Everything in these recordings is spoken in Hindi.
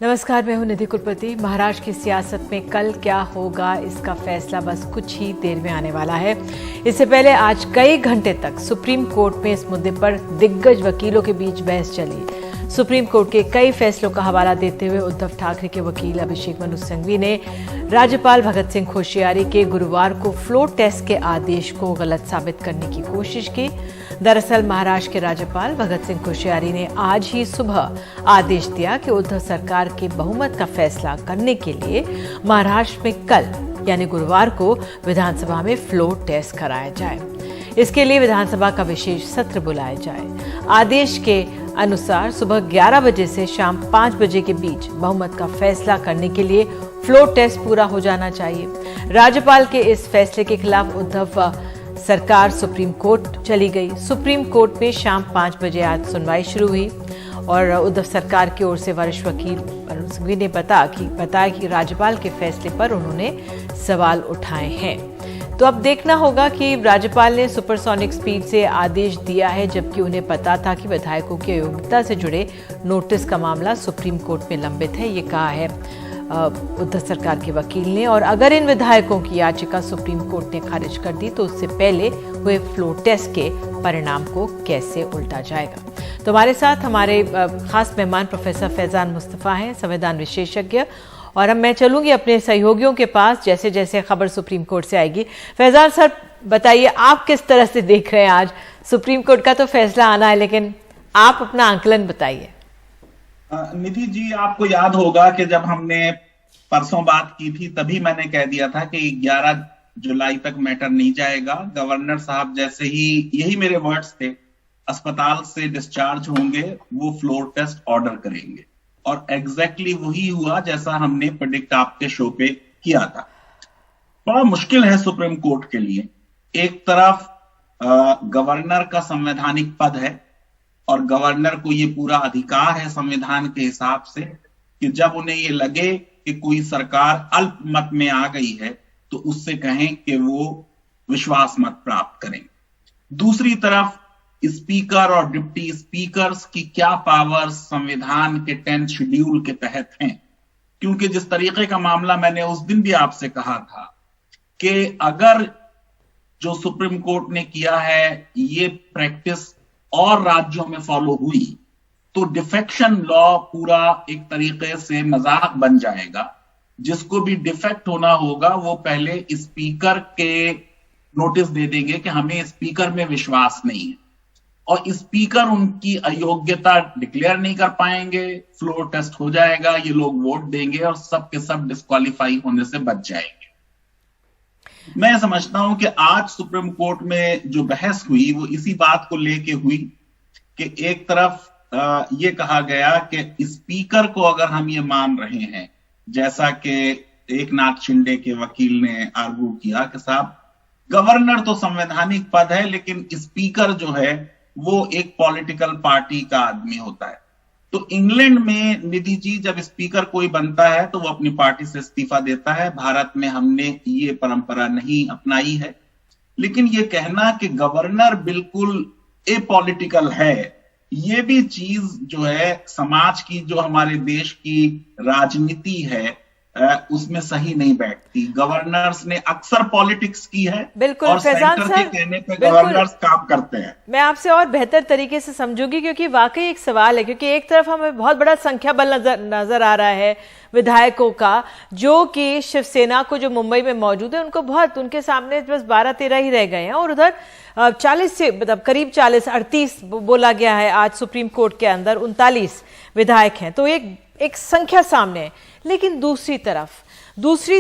नमस्कार, मैं हूं निधि कुलपति। महाराष्ट्र की सियासत में कल क्या होगा इसका फैसला बस कुछ ही देर में आने वाला है। इससे पहले आज कई घंटे तक सुप्रीम कोर्ट में इस मुद्दे पर दिग्गज वकीलों के बीच बहस चली। सुप्रीम कोर्ट के कई फैसलों का हवाला देते हुए उद्धव ठाकरे के वकील अभिषेक मनु सिंघवी ने राज्यपाल भगत सिंह कोश्यारी के गुरुवार को फ्लोर टेस्ट के आदेश को गलत साबित करने की कोशिश की। दरअसल महाराष्ट्र के राज्यपाल भगत सिंह कोश्यारी ने आज ही सुबह आदेश दिया कि उद्धव सरकार के बहुमत का फैसला करने के लिए महाराष्ट्र में कल यानी गुरुवार को विधानसभा में फ्लोर टेस्ट कराया जाए। इसके लिए विधानसभा का विशेष सत्र बुलाया जाए। आदेश के अनुसार सुबह 11 बजे से शाम 5 बजे के बीच बहुमत का फैसला करने के लिए फ्लोर टेस्ट पूरा हो जाना चाहिए। राज्यपाल के इस फैसले के खिलाफ उद्धव सरकार सुप्रीम कोर्ट चली गई। सुप्रीम कोर्ट में शाम 5 बजे आज सुनवाई शुरू हुई और उद्धव सरकार की ओर से वरिष्ठ वकील मनु सिंघवी ने बताया कि राज्यपाल के फैसले पर उन्होंने सवाल उठाए हैं। तो अब देखना होगा कि राज्यपाल ने सुपरसोनिक स्पीड से आदेश दिया है, जबकि उन्हें पता था कि विधायकों की अयोग्यता से जुड़े नोटिस का मामला सुप्रीम कोर्ट में लंबित है। ये कहा है उद्धव सरकार के वकील ने। और अगर इन विधायकों की याचिका सुप्रीम कोर्ट ने खारिज कर दी तो उससे पहले हुए फ्लोर टेस्ट के परिणाम को कैसे उल्टा जाएगा। तो हमारे साथ हमारे खास मेहमान प्रोफेसर फैजान मुस्तफा हैं, संविधान विशेषज्ञ। और अब मैं चलूंगी अपने सहयोगियों के पास जैसे जैसे खबर सुप्रीम कोर्ट से आएगी। फैजान सर, बताइए आप किस तरह से देख रहे हैं? आज सुप्रीम कोर्ट का तो फैसला आना है, लेकिन आप अपना आंकलन बताइए। निधि जी, आपको याद होगा कि जब हमने परसों बात की थी तभी मैंने कह दिया था कि 11 जुलाई तक मैटर नहीं जाएगा। गवर्नर साहब जैसे ही, यही मेरे वर्ड्स थे, अस्पताल से डिस्चार्ज होंगे वो फ्लोर टेस्ट ऑर्डर करेंगे। और एग्जैक्टली वही हुआ जैसा हमने प्रेडिक्ट आपके शो पे किया था। बड़ा मुश्किल है सुप्रीम कोर्ट के लिए। एक तरफ गवर्नर का संवैधानिक पद है और गवर्नर को ये पूरा अधिकार है संविधान के हिसाब से कि जब उन्हें ये लगे कि कोई सरकार अल्पमत में आ गई है तो उससे कहें कि वो विश्वास मत प्राप्त करें। दूसरी तरफ स्पीकर और डिप्टी स्पीकर्स की क्या पावर्स संविधान के 10th शेड्यूल के तहत हैं, क्योंकि जिस तरीके का मामला मैंने उस दिन भी आपसे कहा था कि अगर जो सुप्रीम कोर्ट ने किया है ये प्रैक्टिस और राज्यों में फॉलो हुई तो डिफेक्शन लॉ पूरा एक तरीके से मजाक बन जाएगा। जिसको भी डिफेक्ट होना होगा वो पहले स्पीकर के नोटिस दे देंगे कि हमें स्पीकर में विश्वास नहीं है, और स्पीकर उनकी अयोग्यता डिक्लेयर नहीं कर पाएंगे, फ्लोर टेस्ट हो जाएगा, ये लोग वोट देंगे और सब के सब डिस्क्वालीफाई होने से बच जाएंगे। मैं समझता हूं कि आज सुप्रीम कोर्ट में जो बहस हुई वो इसी बात को लेके हुई कि एक तरफ ये कहा गया कि स्पीकर को अगर हम ये मान रहे हैं, जैसा कि एकनाथ शिंदे के वकील ने आर्गू किया कि साहब गवर्नर तो संवैधानिक पद है लेकिन स्पीकर जो है वो एक पॉलिटिकल पार्टी का आदमी होता है। तो इंग्लैंड में निधि जी जब स्पीकर कोई बनता है तो वो अपनी पार्टी से इस्तीफा देता है। भारत में हमने ये परंपरा नहीं अपनाई है। लेकिन ये कहना कि गवर्नर बिल्कुल एपॉलिटिकल है, ये भी चीज जो है समाज की, जो हमारे देश की राजनीति है उसमें सही नहीं बैठती। गवर्नर्स ने अक्सर पॉलिटिक्स की है बिल्कुल, और सेंटर के कहने पे गवर्नर्स काम करते हैं। मैं आपसे और बेहतर तरीके से समझूंगी, क्योंकि वाकई एक सवाल है। क्योंकि एक तरफ हमें बहुत बड़ा संख्या बल नजर आ रहा है विधायकों का, जो कि शिवसेना को जो मुंबई में मौजूद है उनको बहुत, उनके सामने बस 12-13 ही रह गए हैं और उधर 40 से मतलब करीब 38 बोला गया है आज सुप्रीम कोर्ट के अंदर 39 विधायक हैं। तो एक संख्या सामने है। लेकिन दूसरी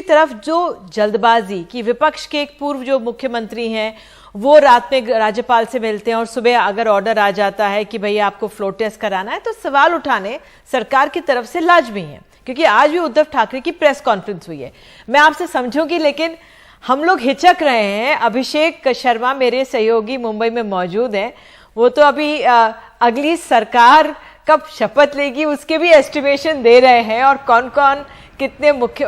तरफ जो जल्दबाजी की, विपक्ष के एक पूर्व जो मुख्यमंत्री हैं वो रात में राज्यपाल से मिलते हैं और सुबह अगर ऑर्डर आ जाता है कि भैया आपको फ्लोर टेस्ट कराना है, तो सवाल उठाने सरकार की तरफ से लाजमी है। क्योंकि आज भी उद्धव ठाकरे की प्रेस कॉन्फ्रेंस हुई है, मैं आपसे समझूंगी, लेकिन हम लोग हिचक रहे हैं। अभिषेक शर्मा मेरे सहयोगी मुंबई में मौजूद हैं, वो तो अभी अगली सरकार कब शपथ लेगी उसके भी एस्टिमेशन दे रहे हैं और कौन कौन कितने मुख्य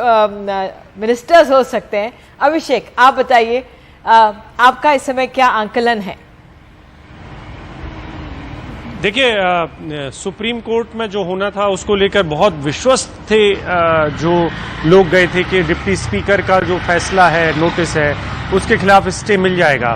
मिनिस्टर्स हो सकते हैं। अभिषेक, आप बताइए आपका इस समय क्या आंकलन है? देखिए, सुप्रीम कोर्ट में जो होना था उसको लेकर बहुत विश्वस्त थे जो लोग गए थे कि डिप्टी स्पीकर का जो फैसला है, नोटिस है, उसके खिलाफ स्टे मिल जाएगा।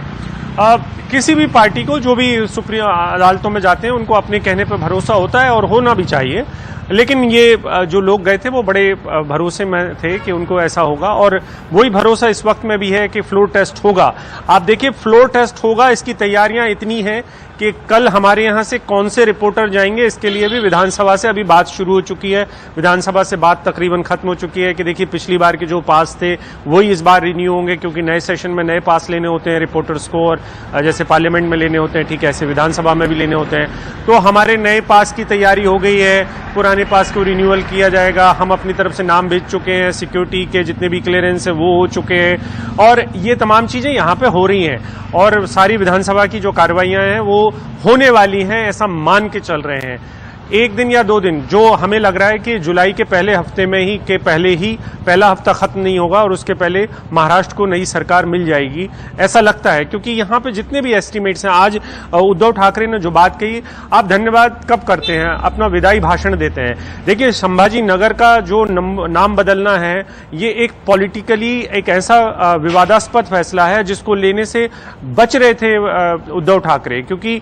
किसी भी पार्टी को जो भी सुप्रीम अदालतों में जाते हैं उनको अपने कहने पर भरोसा होता है और होना भी चाहिए, लेकिन ये जो लोग गए थे वो बड़े भरोसे में थे कि उनको ऐसा होगा, और वही भरोसा इस वक्त में भी है कि फ्लोर टेस्ट होगा। आप देखिए, फ्लोर टेस्ट होगा, इसकी तैयारियां इतनी हैं कि कल हमारे यहाँ से कौन से रिपोर्टर जाएंगे, इसके लिए भी विधानसभा से अभी बात शुरू हो चुकी है। विधानसभा से बात तकरीबन खत्म हो चुकी है कि देखिए पिछली बार के जो पास थे वही इस बार रिन्यू होंगे, क्योंकि नए सेशन में नए पास लेने होते हैं रिपोर्टर्स को, और जैसे पार्लियामेंट में लेने होते हैं ठीक ऐसे विधानसभा में भी लेने होते हैं। तो हमारे नए पास की तैयारी हो गई है, पुराने पास को रिन्यूअल किया जाएगा। हम अपनी तरफ से नाम भेज चुके हैं, सिक्योरिटी के जितने भी क्लियरेंस है वो हो चुके हैं, और ये तमाम चीजें यहाँ पे हो रही हैं, और सारी विधानसभा की जो कार्रवाइयां हैं वो होने वाली हैं, ऐसा मान के चल रहे हैं। एक दिन या 2 दिन जो हमें लग रहा है कि जुलाई के पहले हफ्ते में ही के पहले ही पहला हफ्ता खत्म नहीं होगा और उसके पहले महाराष्ट्र को नई सरकार मिल जाएगी, ऐसा लगता है। क्योंकि यहाँ पे जितने भी एस्टिमेट्स हैं, आज उद्धव ठाकरे ने जो बात कही, आप धन्यवाद कब करते हैं, अपना विदाई भाषण देते हैं। देखिए, संभाजी नगर का जो नाम बदलना है, ये एक पॉलिटिकली एक ऐसा विवादास्पद फैसला है जिसको लेने से बच रहे थे उद्धव ठाकरे, क्योंकि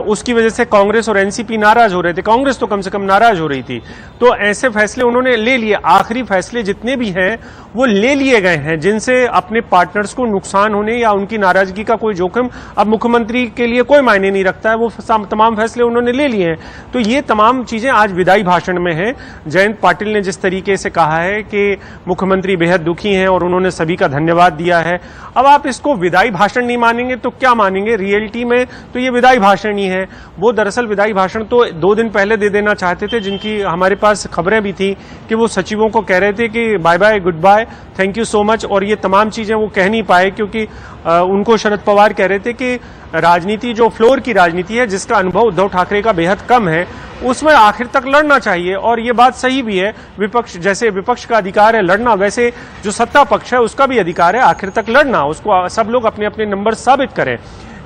उसकी वजह से कांग्रेस और एनसीपी नाराज हो रहे थे। कांग्रेस तो कम से कम नाराज हो रही थी, तो ऐसे फैसले उन्होंने ले लिए। आखिरी फैसले जितने भी हैं वो ले लिए गए हैं जिनसे अपने पार्टनर्स को नुकसान होने या उनकी नाराजगी का कोई जोखिम अब मुख्यमंत्री के लिए कोई मायने नहीं रखता है। वो तमाम फैसले उन्होंने ले लिए हैं। तो ये तमाम चीजें आज विदाई भाषण में हैं। जयंत पाटिल ने जिस तरीके से कहा है कि मुख्यमंत्री बेहद दुखी हैं और उन्होंने सभी का धन्यवाद दिया है, अब आप इसको विदाई भाषण नहीं मानेंगे तो क्या मानेंगे? रियलिटी में तो ये विदाई भाषण ही है। वो दरअसल विदाई भाषण तो 2 दिन पहले दे देना चाहते थे, जिनकी हमारे पास खबरें भी थी कि वो सचिवों को कह रहे थे कि bye bye, goodbye, thank you so much, और ये तमाम चीजें वो कह नहीं पाए क्योंकि उनको शरद पवार कह रहे थे कि राजनीति जो फ्लोर की राजनीति है, जिसका अनुभव उद्धव ठाकरे का बेहद कम है, उसमें आखिर तक लड़ना चाहिए। और ये बात सही भी है, विपक्ष जैसे विपक्ष का अधिकार है लड़ना, वैसे जो सत्ता पक्ष है उसका भी अधिकार है आखिर तक लड़ना। उसको सब लोग अपने अपने नंबर साबित करें।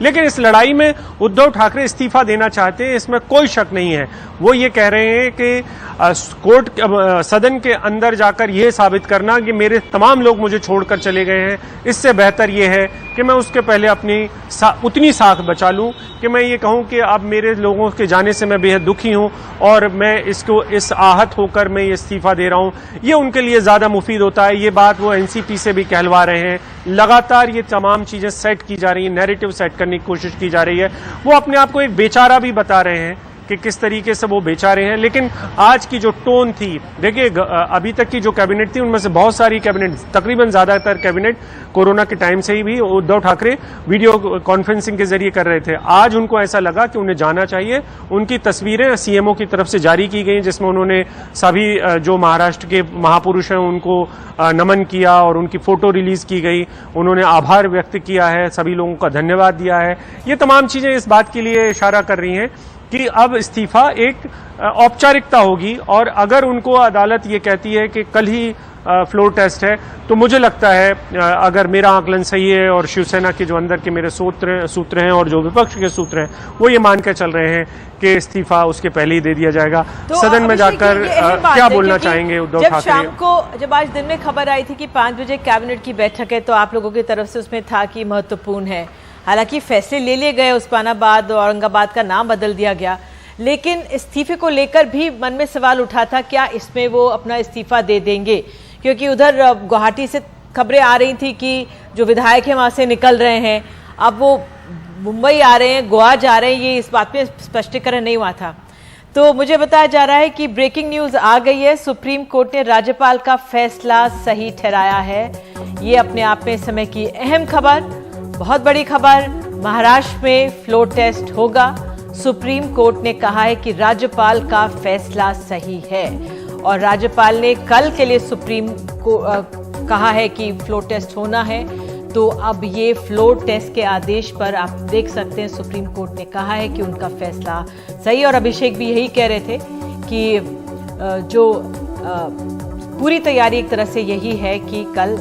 लेकिन इस लड़ाई में उद्धव ठाकरे इस्तीफा देना चाहते हैं, इसमें कोई शक नहीं है। वो ये कह रहे हैं कि कोर्ट सदन के अंदर जाकर यह साबित करना कि मेरे तमाम लोग मुझे छोड़कर चले गए हैं, इससे बेहतर यह है कि मैं उसके पहले अपनी उतनी साख बचा लूं कि मैं ये कहूं कि अब मेरे लोगों के जाने से मैं बेहद दुखी हूं और मैं इसको इस आहत होकर मैं ये इस्तीफा दे रहा हूं। ये उनके लिए ज्यादा मुफीद होता है। ये बात वो एनसीपी से भी कहलवा रहे हैं। लगातार ये तमाम चीजें सेट की जा रही हैं, नैरेटिव सेट करने की कोशिश की जा रही है। वो अपने आप को एक बेचारा भी बता रहे हैं कि किस तरीके से वो बेचारे हैं। लेकिन आज की जो टोन थी, देखिए अभी तक की जो कैबिनेट थी उनमें से बहुत सारी कैबिनेट, तकरीबन ज्यादातर कैबिनेट कोरोना के टाइम से ही भी उद्धव ठाकरे वीडियो कॉन्फ्रेंसिंग के जरिए कर रहे थे। आज उनको ऐसा लगा कि उन्हें जाना चाहिए। उनकी तस्वीरें सीएमओ की तरफ से जारी की गई, जिसमें उन्होंने सभी जो महाराष्ट्र के महापुरुष हैं उनको नमन किया और उनकी फोटो रिलीज की गई। उन्होंने आभार व्यक्त किया है, सभी लोगों का धन्यवाद दिया है। ये तमाम चीजें इस बात के लिए इशारा कर रही हैं कि अब इस्तीफा एक औपचारिकता होगी। और अगर उनको अदालत ये कहती है कि कल ही फ्लोर टेस्ट है, तो मुझे लगता है अगर मेरा आकलन सही है और शिवसेना के जो अंदर के मेरे सूत्र हैं और जो विपक्ष के सूत्र हैं वो ये मान कर चल रहे हैं कि इस्तीफा उसके पहले ही दे दिया जाएगा। तो सदन में जाकर क्या बोलना चाहेंगे उद्धव ठाकरे? शाम को जब आज दिन में खबर आई थी कि 5 बजे कैबिनेट की बैठक है, तो आप लोगों की तरफ से उसमें था कि महत्वपूर्ण है। हालांकि फैसले ले लिए गए, उस्मानाबाद और औरंगाबाद का नाम बदल दिया गया, लेकिन इस्तीफे को लेकर भी मन में सवाल उठा था क्या इसमें वो अपना इस्तीफा दे देंगे, क्योंकि उधर गुवाहाटी से खबरें आ रही थी कि जो विधायक हैं वहां से निकल रहे हैं, अब वो मुंबई आ रहे हैं, गोवा जा रहे हैं। ये इस बात में स्पष्टीकरण नहीं हुआ था। तो मुझे बताया जा रहा है कि ब्रेकिंग न्यूज आ गई है। सुप्रीम कोर्ट ने राज्यपाल का फैसला सही ठहराया है। ये अपने आप में समय की अहम खबर, बहुत बड़ी खबर। महाराष्ट्र में फ्लोर टेस्ट होगा। सुप्रीम कोर्ट ने कहा है कि राज्यपाल का फैसला सही है और राज्यपाल ने कल के लिए सुप्रीम को कहा है कि फ्लोर टेस्ट होना है। तो अब ये फ्लोर टेस्ट के आदेश पर आप देख सकते हैं सुप्रीम कोर्ट ने कहा है कि उनका फैसला सही। और अभिषेक भी यही कह रहे थे कि जो पूरी तैयारी एक तरह से यही है कि कल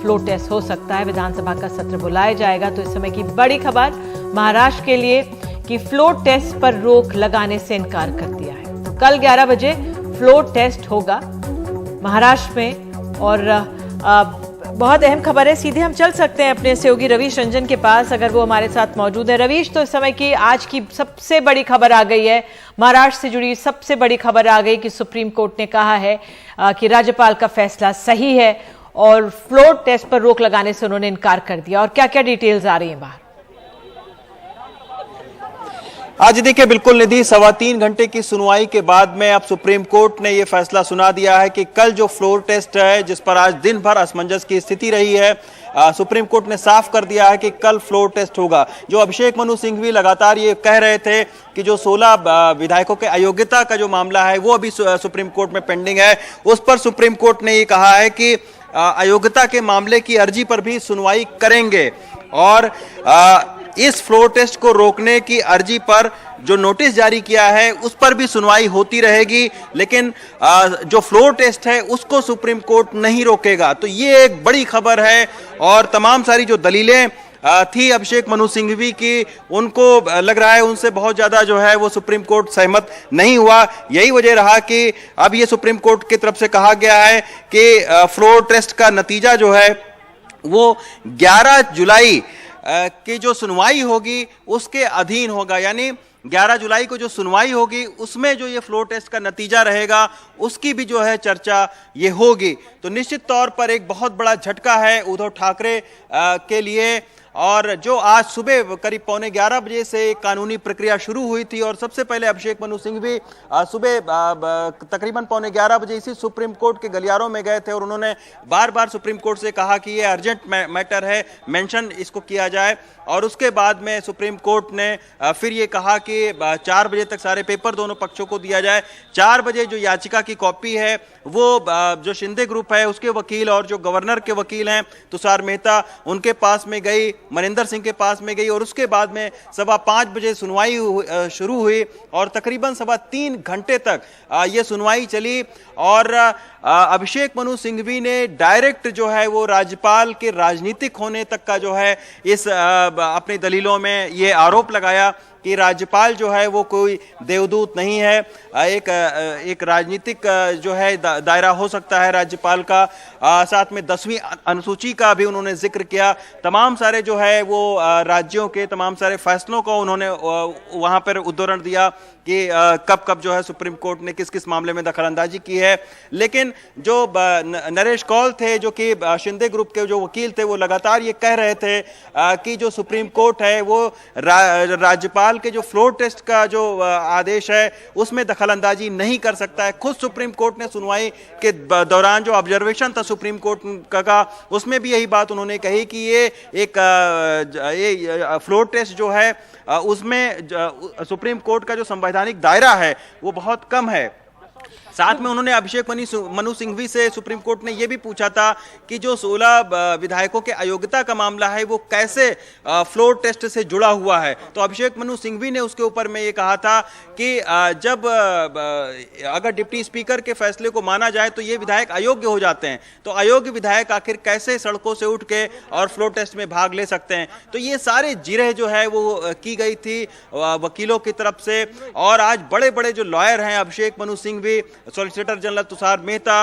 फ्लोर टेस्ट हो सकता है, विधानसभा का सत्र बुलाया जाएगा। तो इस समय की बड़ी खबर महाराष्ट्र के लिए कि फ्लोर टेस्ट पर रोक लगाने से इनकार कर दिया है। तो कल 11 बजे फ्लोर टेस्ट होगा महाराष्ट्र में। और बहुत अहम खबर है, सीधे हम चल सकते हैं अपने सहयोगी रवीश रंजन के पास, अगर वो हमारे साथ मौजूद है। रवीश, तो इस समय की आज की सबसे बड़ी खबर आ गई है, महाराष्ट्र से जुड़ी सबसे बड़ी खबर आ गई कि सुप्रीम कोर्ट ने कहा है कि राज्यपाल का फैसला सही है और फ्लोर टेस्ट पर रोक लगाने से उन्होंने इनकार कर दिया। और क्या क्या डिटेल्स आ रही हैं बाहर? आज देखिए, बिल्कुल निधि, 3.25 घंटे की सुनवाई के बाद में अब सुप्रीम कोर्ट ने यह फैसला सुना दिया है कि कल जो फ्लोर टेस्ट है, जिस पर आज दिन भर असमंजस की स्थिति रही है, सुप्रीम कोर्ट ने साफ कर दिया है कि कल फ्लोर टेस्ट होगा। जो अभिषेक मनु सिंघवी लगातार ये कह रहे थे कि जो 16 विधायकों के अयोग्यता का जो मामला है वो अभी सुप्रीम कोर्ट में पेंडिंग है, उस पर सुप्रीम कोर्ट ने ये कहा है कि अयोग्यता के मामले की अर्जी पर भी सुनवाई करेंगे और इस फ्लोर टेस्ट को रोकने की अर्जी पर जो नोटिस जारी किया है उस पर भी सुनवाई होती रहेगी, लेकिन जो फ्लोर टेस्ट है उसको सुप्रीम कोर्ट नहीं रोकेगा। तो ये एक बड़ी खबर है और तमाम सारी जो दलीलें थी अभिषेक मनु सिंघवी की, उनको लग रहा है उनसे बहुत ज्यादा जो है वो सुप्रीम कोर्ट सहमत नहीं हुआ। यही वजह रहा कि अब ये सुप्रीम कोर्ट की तरफ से कहा गया है कि फ्लोर टेस्ट का नतीजा जो है वो 11 जुलाई की जो सुनवाई होगी उसके अधीन होगा। यानी 11 जुलाई को जो सुनवाई होगी उसमें जो ये फ्लोर टेस्ट का नतीजा रहेगा उसकी भी जो है चर्चा ये होगी। तो निश्चित तौर पर एक बहुत बड़ा झटका है उद्धव ठाकरे के लिए। और जो आज सुबह करीब 11:15 बजे से कानूनी प्रक्रिया शुरू हुई थी और सबसे पहले अभिषेक मनु सिंघवी सुबह तकरीबन 11:15 बजे इसी सुप्रीम कोर्ट के गलियारों में गए थे और उन्होंने बार बार सुप्रीम कोर्ट से कहा कि ये अर्जेंट मैटर है, मेंशन इसको किया जाए। और उसके बाद में सुप्रीम कोर्ट ने फिर ये कहा कि 4 बजे तक सारे पेपर दोनों पक्षों को दिया जाए। 4 बजे जो याचिका की कॉपी है वो जो शिंदे ग्रुप है उसके वकील और जो गवर्नर के वकील हैं तुषार मेहता, उनके पास में गई, मनिंदर सिंह के पास में गई और उसके बाद में 5:15 बजे सुनवाई शुरू हुई और तकरीबन 3.25 घंटे तक ये सुनवाई चली। और अभिषेक मनु सिंघवी ने डायरेक्ट जो है वो राज्यपाल के राजनीतिक होने तक का जो है इस अपनी दलीलों में ये आरोप लगाया कि राज्यपाल जो है वो कोई देवदूत नहीं है, एक राजनीतिक जो है दायरा हो सकता है राज्यपाल का। साथ में 10वीं अनुसूची का भी उन्होंने जिक्र किया। तमाम सारे जो है वो राज्यों के तमाम सारे फैसलों को उन्होंने वहां पर उद्धरण दिया कि कब कब जो है सुप्रीम कोर्ट ने किस किस मामले में दखलंदाजी की है। लेकिन जो नरेश कौल थे जो कि शिंदे ग्रुप के जो वकील थे वो लगातार ये कह रहे थे कि जो सुप्रीम कोर्ट है वो राज्यपाल के जो फ्लोर टेस्ट का जो आदेश है उसमें दखलंदाजी नहीं कर सकता है। खुद सुप्रीम कोर्ट ने सुनवाई के दौरान जो ऑब्जर्वेशन था सुप्रीम कोर्ट का उसमें भी यही बात उन्होंने कही कि ये एक फ्लोर टेस्ट जो है उसमें सुप्रीम कोर्ट का जो संवैधानिक दायरा है वो बहुत कम है। साथ में उन्होंने अभिषेक मनु सिंघवी से सुप्रीम कोर्ट ने यह भी पूछा था कि जो 16 विधायकों के अयोग्यता का मामला है वो कैसे फ्लोर टेस्ट से जुड़ा हुआ है। तो अभिषेक मनु सिंघवी ने उसके ऊपर में ये कहा था कि जब अगर डिप्टी स्पीकर के फैसले को माना जाए तो ये विधायक अयोग्य हो जाते हैं, तो अयोग्य विधायक आखिर कैसे सड़कों से उठ के और फ्लोर टेस्ट में भाग ले सकते हैं। तो ये सारे जिरह जो है वो की गई थी वकीलों की तरफ से। और आज बड़े बड़े जो लॉयर हैं अभिषेक मनु सिंघवी, सॉलिसिटर जनरल तुषार मेहता,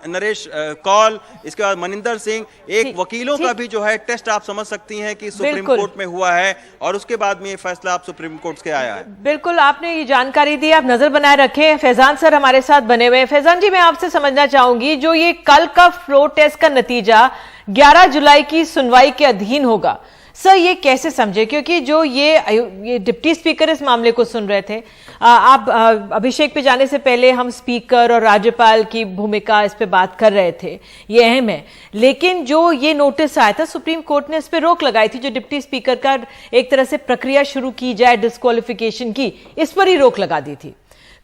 नरेश कौल, इसके बाद मनिंदर सिंह, एक वकीलों का भी जो है टेस्ट आप समझ सकती हैं कि सुप्रीम कोर्ट में हुआ है और उसके बाद में ये फैसला आप सुप्रीम कोर्ट के आया है। बिल्कुल, आपने ये जानकारी दी, आप नजर बनाए रखें। फैजान सर हमारे साथ बने हुए हैं। फैजान जी, मैं आपसे समझना चाहूंगी जो ये कल का फ्लोर टेस्ट का नतीजा 11 जुलाई की सुनवाई के अधीन होगा, सर ये कैसे समझे? क्योंकि जो ये डिप्टी स्पीकर इस मामले को सुन रहे थे, आप अभिषेक पे जाने से पहले हम स्पीकर और राज्यपाल की भूमिका इस पे बात कर रहे थे, ये अहम है। लेकिन जो ये नोटिस आया था सुप्रीम कोर्ट ने इस पे रोक लगाई थी, जो डिप्टी स्पीकर का एक तरह से प्रक्रिया शुरू की जाए डिस्क्वालिफिकेशन की, इस पर ही रोक लगा दी थी।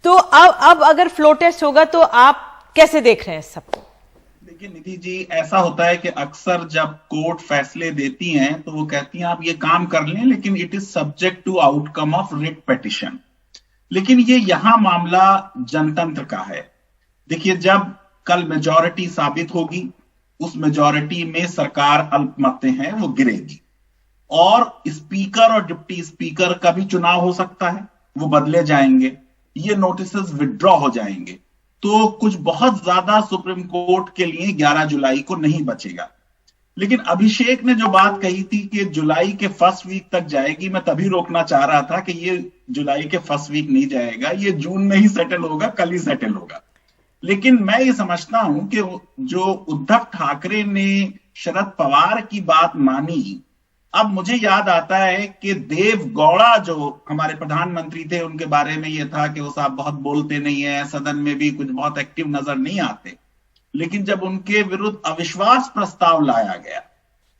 तो अब अगर फ्लोर टेस्ट होगा तो आप कैसे देख रहे हैं सबको? देखिए निधि जी, ऐसा होता है कि अक्सर जब कोर्ट फैसले देती हैं तो वो कहती हैं आप ये काम कर लें, लेकिन it is subject to outcome of writ petition. लेकिन ये यहां मामला जनतंत्र का है। देखिए, जब कल मेजॉरिटी साबित होगी, उस मेजॉरिटी में सरकार अल्पमत हैं वो गिरेगी। और स्पीकर और डिप्टी स्पीकर का भी चुनाव हो सकता है, वो बदले जाएंगे, ये नोटिसेस विड्रॉ हो जाएंगे। तो कुछ बहुत ज्यादा सुप्रीम कोर्ट के लिए 11 जुलाई को नहीं बचेगा। लेकिन अभिषेक ने जो बात कही थी कि जुलाई के फर्स्ट वीक तक जाएगी, मैं तभी रोकना चाह रहा था कि ये जुलाई के फर्स्ट वीक नहीं जाएगा, ये जून में ही सेटल होगा, कल ही सेटल होगा। लेकिन मैं ये समझता हूं कि जो उद्धव ठाकरे ने शरद पवार की बात मानी, अब मुझे याद आता है कि देव गौड़ा जो हमारे प्रधानमंत्री थे, उनके बारे में यह था कि वो साहब बहुत बोलते नहीं है, सदन में भी कुछ बहुत एक्टिव नजर नहीं आते। लेकिन जब उनके विरुद्ध अविश्वास प्रस्ताव लाया गया,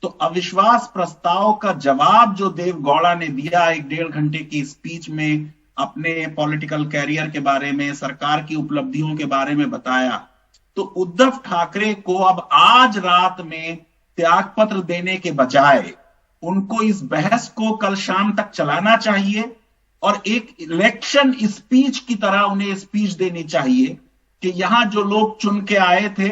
तो अविश्वास प्रस्ताव का जवाब जो देव गौड़ा ने दिया 1.5 घंटे की स्पीच में, अपने पॉलिटिकल कैरियर के बारे में, सरकार की उपलब्धियों के बारे में बताया, तो उद्धव ठाकरे को अब आज रात में त्यागपत्र देने के बजाय उनको इस बहस को कल शाम तक चलाना चाहिए और एक इलेक्शन स्पीच की तरह उन्हें स्पीच देनी चाहिए कि यहां जो लोग चुन के आए थे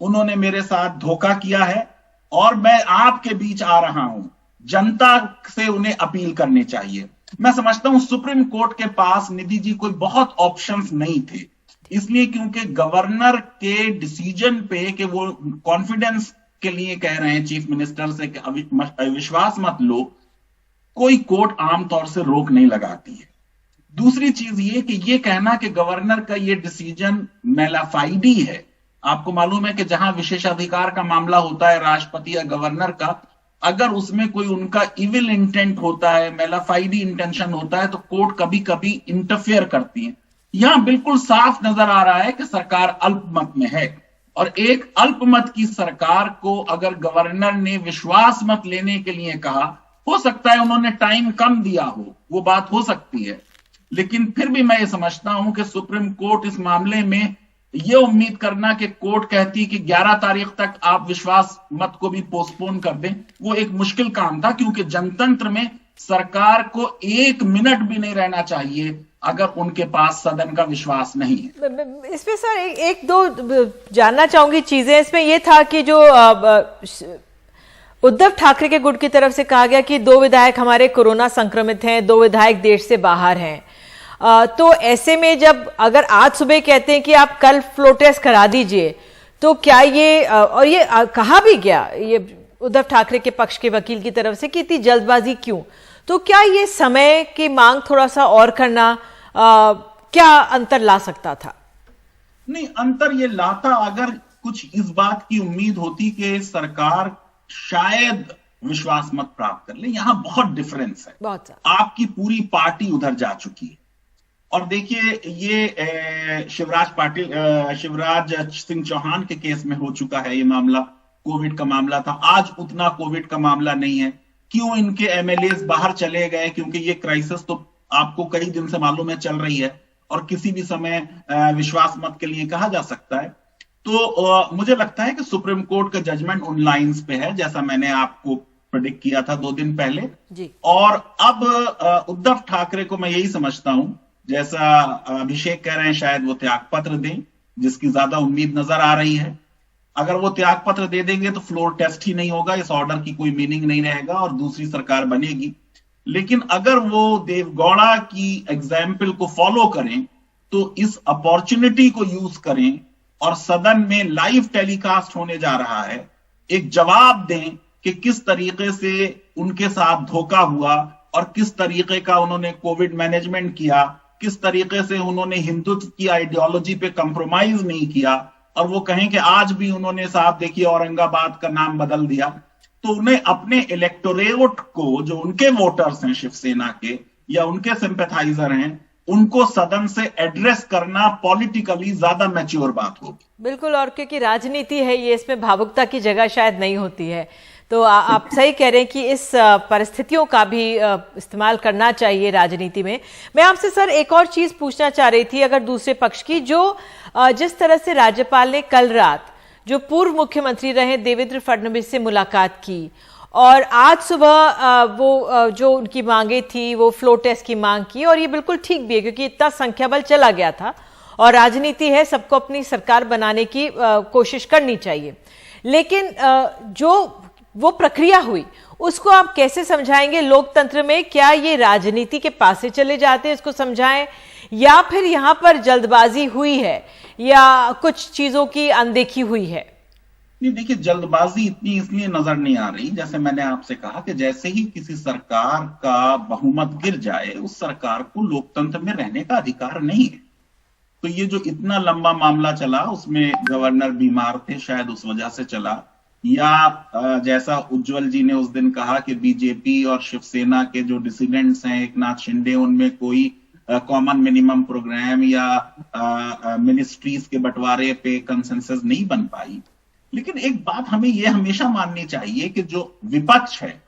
उन्होंने मेरे साथ धोखा किया है और मैं आपके बीच आ रहा हूं। जनता से उन्हें अपील करनी चाहिए। मैं समझता हूं सुप्रीम कोर्ट के पास निधि जी कोई बहुत ऑप्शंस नहीं थे, इसलिए क्योंकि गवर्नर के डिसीजन पे कि वो कॉन्फिडेंस के लिए कह रहे हैं चीफ मिनिस्टर से कि अविश्वास मत लो, कोई कोर्ट आमतौर से रोक नहीं लगाती है। दूसरी चीज ये कि ये कहना कि गवर्नर का ये डिसीजन मेलाफाइडी है, आपको मालूम है कि जहां विशेषाधिकार का मामला होता है राष्ट्रपति या गवर्नर का, अगर उसमें कोई उनका इविल इंटेंट होता है, मेलाफाइडी इंटेंशन होता है, तो कोर्ट कभी कभी इंटरफेयर करती है। यहां बिल्कुल साफ नजर आ रहा है कि सरकार अल्पमत में है और एक अल्पमत की सरकार को अगर गवर्नर ने विश्वास मत लेने के लिए कहा, हो सकता है उन्होंने टाइम कम दिया हो, वो बात हो सकती है। लेकिन फिर भी मैं ये समझता हूं कि सुप्रीम कोर्ट इस मामले में ये उम्मीद करना कि कोर्ट कहती कि 11 तारीख तक आप विश्वास मत को भी पोस्टपोन कर दें, वो एक मुश्किल काम था, क्योंकि जनतंत्र में सरकार को 1 मिनट भी नहीं रहना चाहिए अगर उनके पास सदन का विश्वास नहीं है। इसमें सर एक दो जानना चाहूंगी चीजें। इसमें यह था कि जो उद्धव ठाकरे के गुट की तरफ से कहा गया कि 2 विधायक हमारे कोरोना संक्रमित हैं, 2 विधायक देश से बाहर हैं, तो ऐसे में जब अगर आज सुबह कहते हैं कि आप कल फ्लो टेस्ट करा दीजिए, तो क्या ये और ये कहा भी गया ये उद्धव ठाकरे के पक्ष के वकील की तरफ से कि इतनी जल्दबाजी क्यों, तो क्या ये समय की मांग थोड़ा सा और करना क्या अंतर ला सकता था? नहीं, अंतर ये लाता अगर कुछ इस बात की उम्मीद होती कि सरकार शायद विश्वास मत प्राप्त कर ले। यहां बहुत डिफरेंस है, बहुत आपकी पूरी पार्टी उधर जा चुकी है। और देखिए ये शिवराज सिंह चौहान के केस में हो चुका है, ये मामला कोविड का मामला था, आज उतना कोविड का मामला नहीं है। क्यों इनके एमएलए बाहर चले गए? क्योंकि ये क्राइसिस तो आपको कई दिन से मालूम है चल रही है और किसी भी समय विश्वास मत के लिए कहा जा सकता है। तो मुझे लगता है कि सुप्रीम कोर्ट का जजमेंट उन लाइंस पे है जैसा मैंने आपको प्रेडिक्ट किया था 2 दिन पहले जी। और अब उद्धव ठाकरे को मैं यही समझता हूं, जैसा अभिषेक कह रहे हैं, शायद वो त्यागपत्र दें, जिसकी ज्यादा उम्मीद नजर आ रही है। अगर वो त्यागपत्र दे देंगे तो फ्लोर टेस्ट ही नहीं होगा, इस ऑर्डर की कोई मीनिंग नहीं रहेगा और दूसरी सरकार बनेगी। लेकिन अगर वो देवगौड़ा की एग्जाम्पल को फॉलो करें तो इस अपॉर्चुनिटी को यूज करें और सदन में लाइव टेलीकास्ट होने जा रहा है, एक जवाब दें कि किस तरीके से उनके साथ धोखा हुआ और किस तरीके का उन्होंने कोविड मैनेजमेंट किया, किस तरीके से उन्होंने हिंदुत्व की आइडियोलॉजी पे कंप्रोमाइज नहीं किया, और वो कहें कि आज भी उन्होंने साहब देखिए औरंगाबाद का नाम बदल दिया, तो उन्हें अपने इलेक्टोरेट को, जो उनके वोटर्स हैं शिवसेना के या उनके सिंपैथाइजर हैं, उनको सदन से एड्रेस करना पॉलिटिकली ज्यादा मैच्योर बात होगी। बिल्कुल, और क्योंकि राजनीति है ये, इसमें भावुकता की जगह शायद नहीं होती है। तो आप सही कह रहे हैं कि इस परिस्थितियों का भी इस्तेमाल करना चाहिए राजनीति में। मैं आपसे सर एक और चीज पूछना चाह रही थी, अगर दूसरे पक्ष की, जो जिस तरह से राज्यपाल ने कल रात जो पूर्व मुख्यमंत्री रहे देवेंद्र फडणवीस से मुलाकात की और आज सुबह वो जो उनकी मांगे थी वो फ्लो टेस्ट की मांग की, और ये बिल्कुल ठीक भी है क्योंकि इतना संख्या बल चला गया था और राजनीति है, सबको अपनी सरकार बनाने की कोशिश करनी चाहिए। लेकिन जो वो प्रक्रिया हुई, उसको आप कैसे समझाएंगे? लोकतंत्र में क्या ये राजनीति के पास से चले जाते हैं, इसको समझाएं, या फिर यहां पर जल्दबाजी हुई है या कुछ चीजों की अनदेखी हुई है? नहीं, देखिए, जल्दबाजी इतनी इसलिए नजर नहीं आ रही, जैसे मैंने आपसे कहा कि जैसे ही किसी सरकार का बहुमत गिर जाए, उस सरकार को लोकतंत्र में रहने का अधिकार नहीं है। तो ये जो इतना लंबा मामला चला, उसमें गवर्नर बीमार थे, शायद उस वजह से चला, या जैसा उज्जवल जी ने उस दिन कहा कि बीजेपी और शिवसेना के जो डिसिडेंट्स हैं, एकनाथ शिंदे, उनमें कोई कॉमन मिनिमम प्रोग्राम या मिनिस्ट्रीज के बंटवारे पे कंसेंसस नहीं बन पाई। लेकिन एक बात हमें यह हमेशा माननी चाहिए कि जो विपक्ष है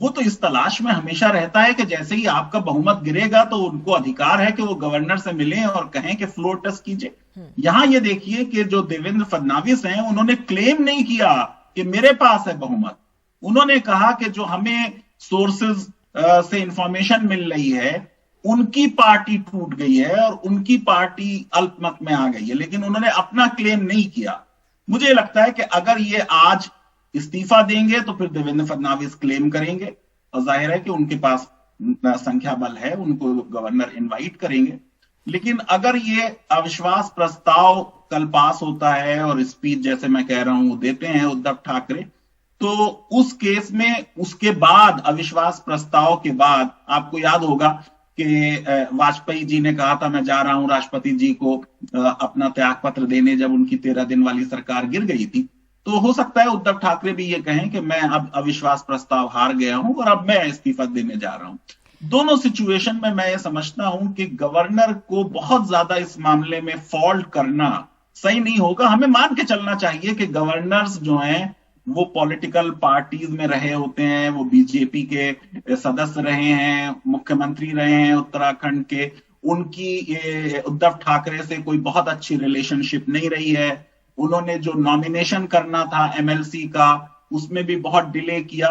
वो तो इस तलाश में हमेशा रहता है कि जैसे ही आपका बहुमत गिरेगा तो उनको अधिकार है कि वो गवर्नर से मिलें और कहें कि फ्लोर टेस्ट कीजिए। यहां ये देखिए कि जो देवेंद्र फडणवीस हैं, उन्होंने क्लेम नहीं किया कि मेरे पास है बहुमत। उन्होंने कहा कि जो हमें सोर्सेज से इंफॉर्मेशन मिल रही है, उनकी पार्टी टूट गई है और उनकी पार्टी अल्पमत में आ गई है, लेकिन उन्होंने अपना क्लेम नहीं किया। मुझे लगता है कि अगर ये आज इस्तीफा देंगे तो फिर देवेंद्र फडणवीस क्लेम करेंगे, और जाहिर है कि उनके पास संख्या बल है, उनको गवर्नर इनवाइट करेंगे। लेकिन अगर ये अविश्वास प्रस्ताव कल पास होता है और स्पीच जैसे मैं कह रहा हूं देते हैं उद्धव ठाकरे, तो उस केस में उसके बाद, अविश्वास प्रस्ताव के बाद, आपको याद होगा कि वाजपेयी जी ने कहा था मैं जा रहा हूं राष्ट्रपति जी को अपना त्याग पत्र देने, जब उनकी 13 दिन वाली सरकार गिर गई थी। तो हो सकता है उद्धव ठाकरे भी ये कहें कि मैं अब अविश्वास प्रस्ताव हार गया हूं और अब मैं इस्तीफा देने जा रहा हूं। दोनों सिचुएशन में मैं ये समझता हूं कि गवर्नर को बहुत ज्यादा इस मामले में फॉल्ट करना सही नहीं होगा। हमें मान के चलना चाहिए कि गवर्नर्स जो हैं वो पॉलिटिकल पार्टीज में रहे होते हैं, वो बीजेपी के सदस्य रहे हैं, मुख्यमंत्री रहे हैं उत्तराखंड के, उनकी उद्धव ठाकरे से कोई बहुत अच्छी रिलेशनशिप नहीं रही है। उन्होंने जो नॉमिनेशन करना था एमएलसी का, उसमें भी बहुत डिले किया।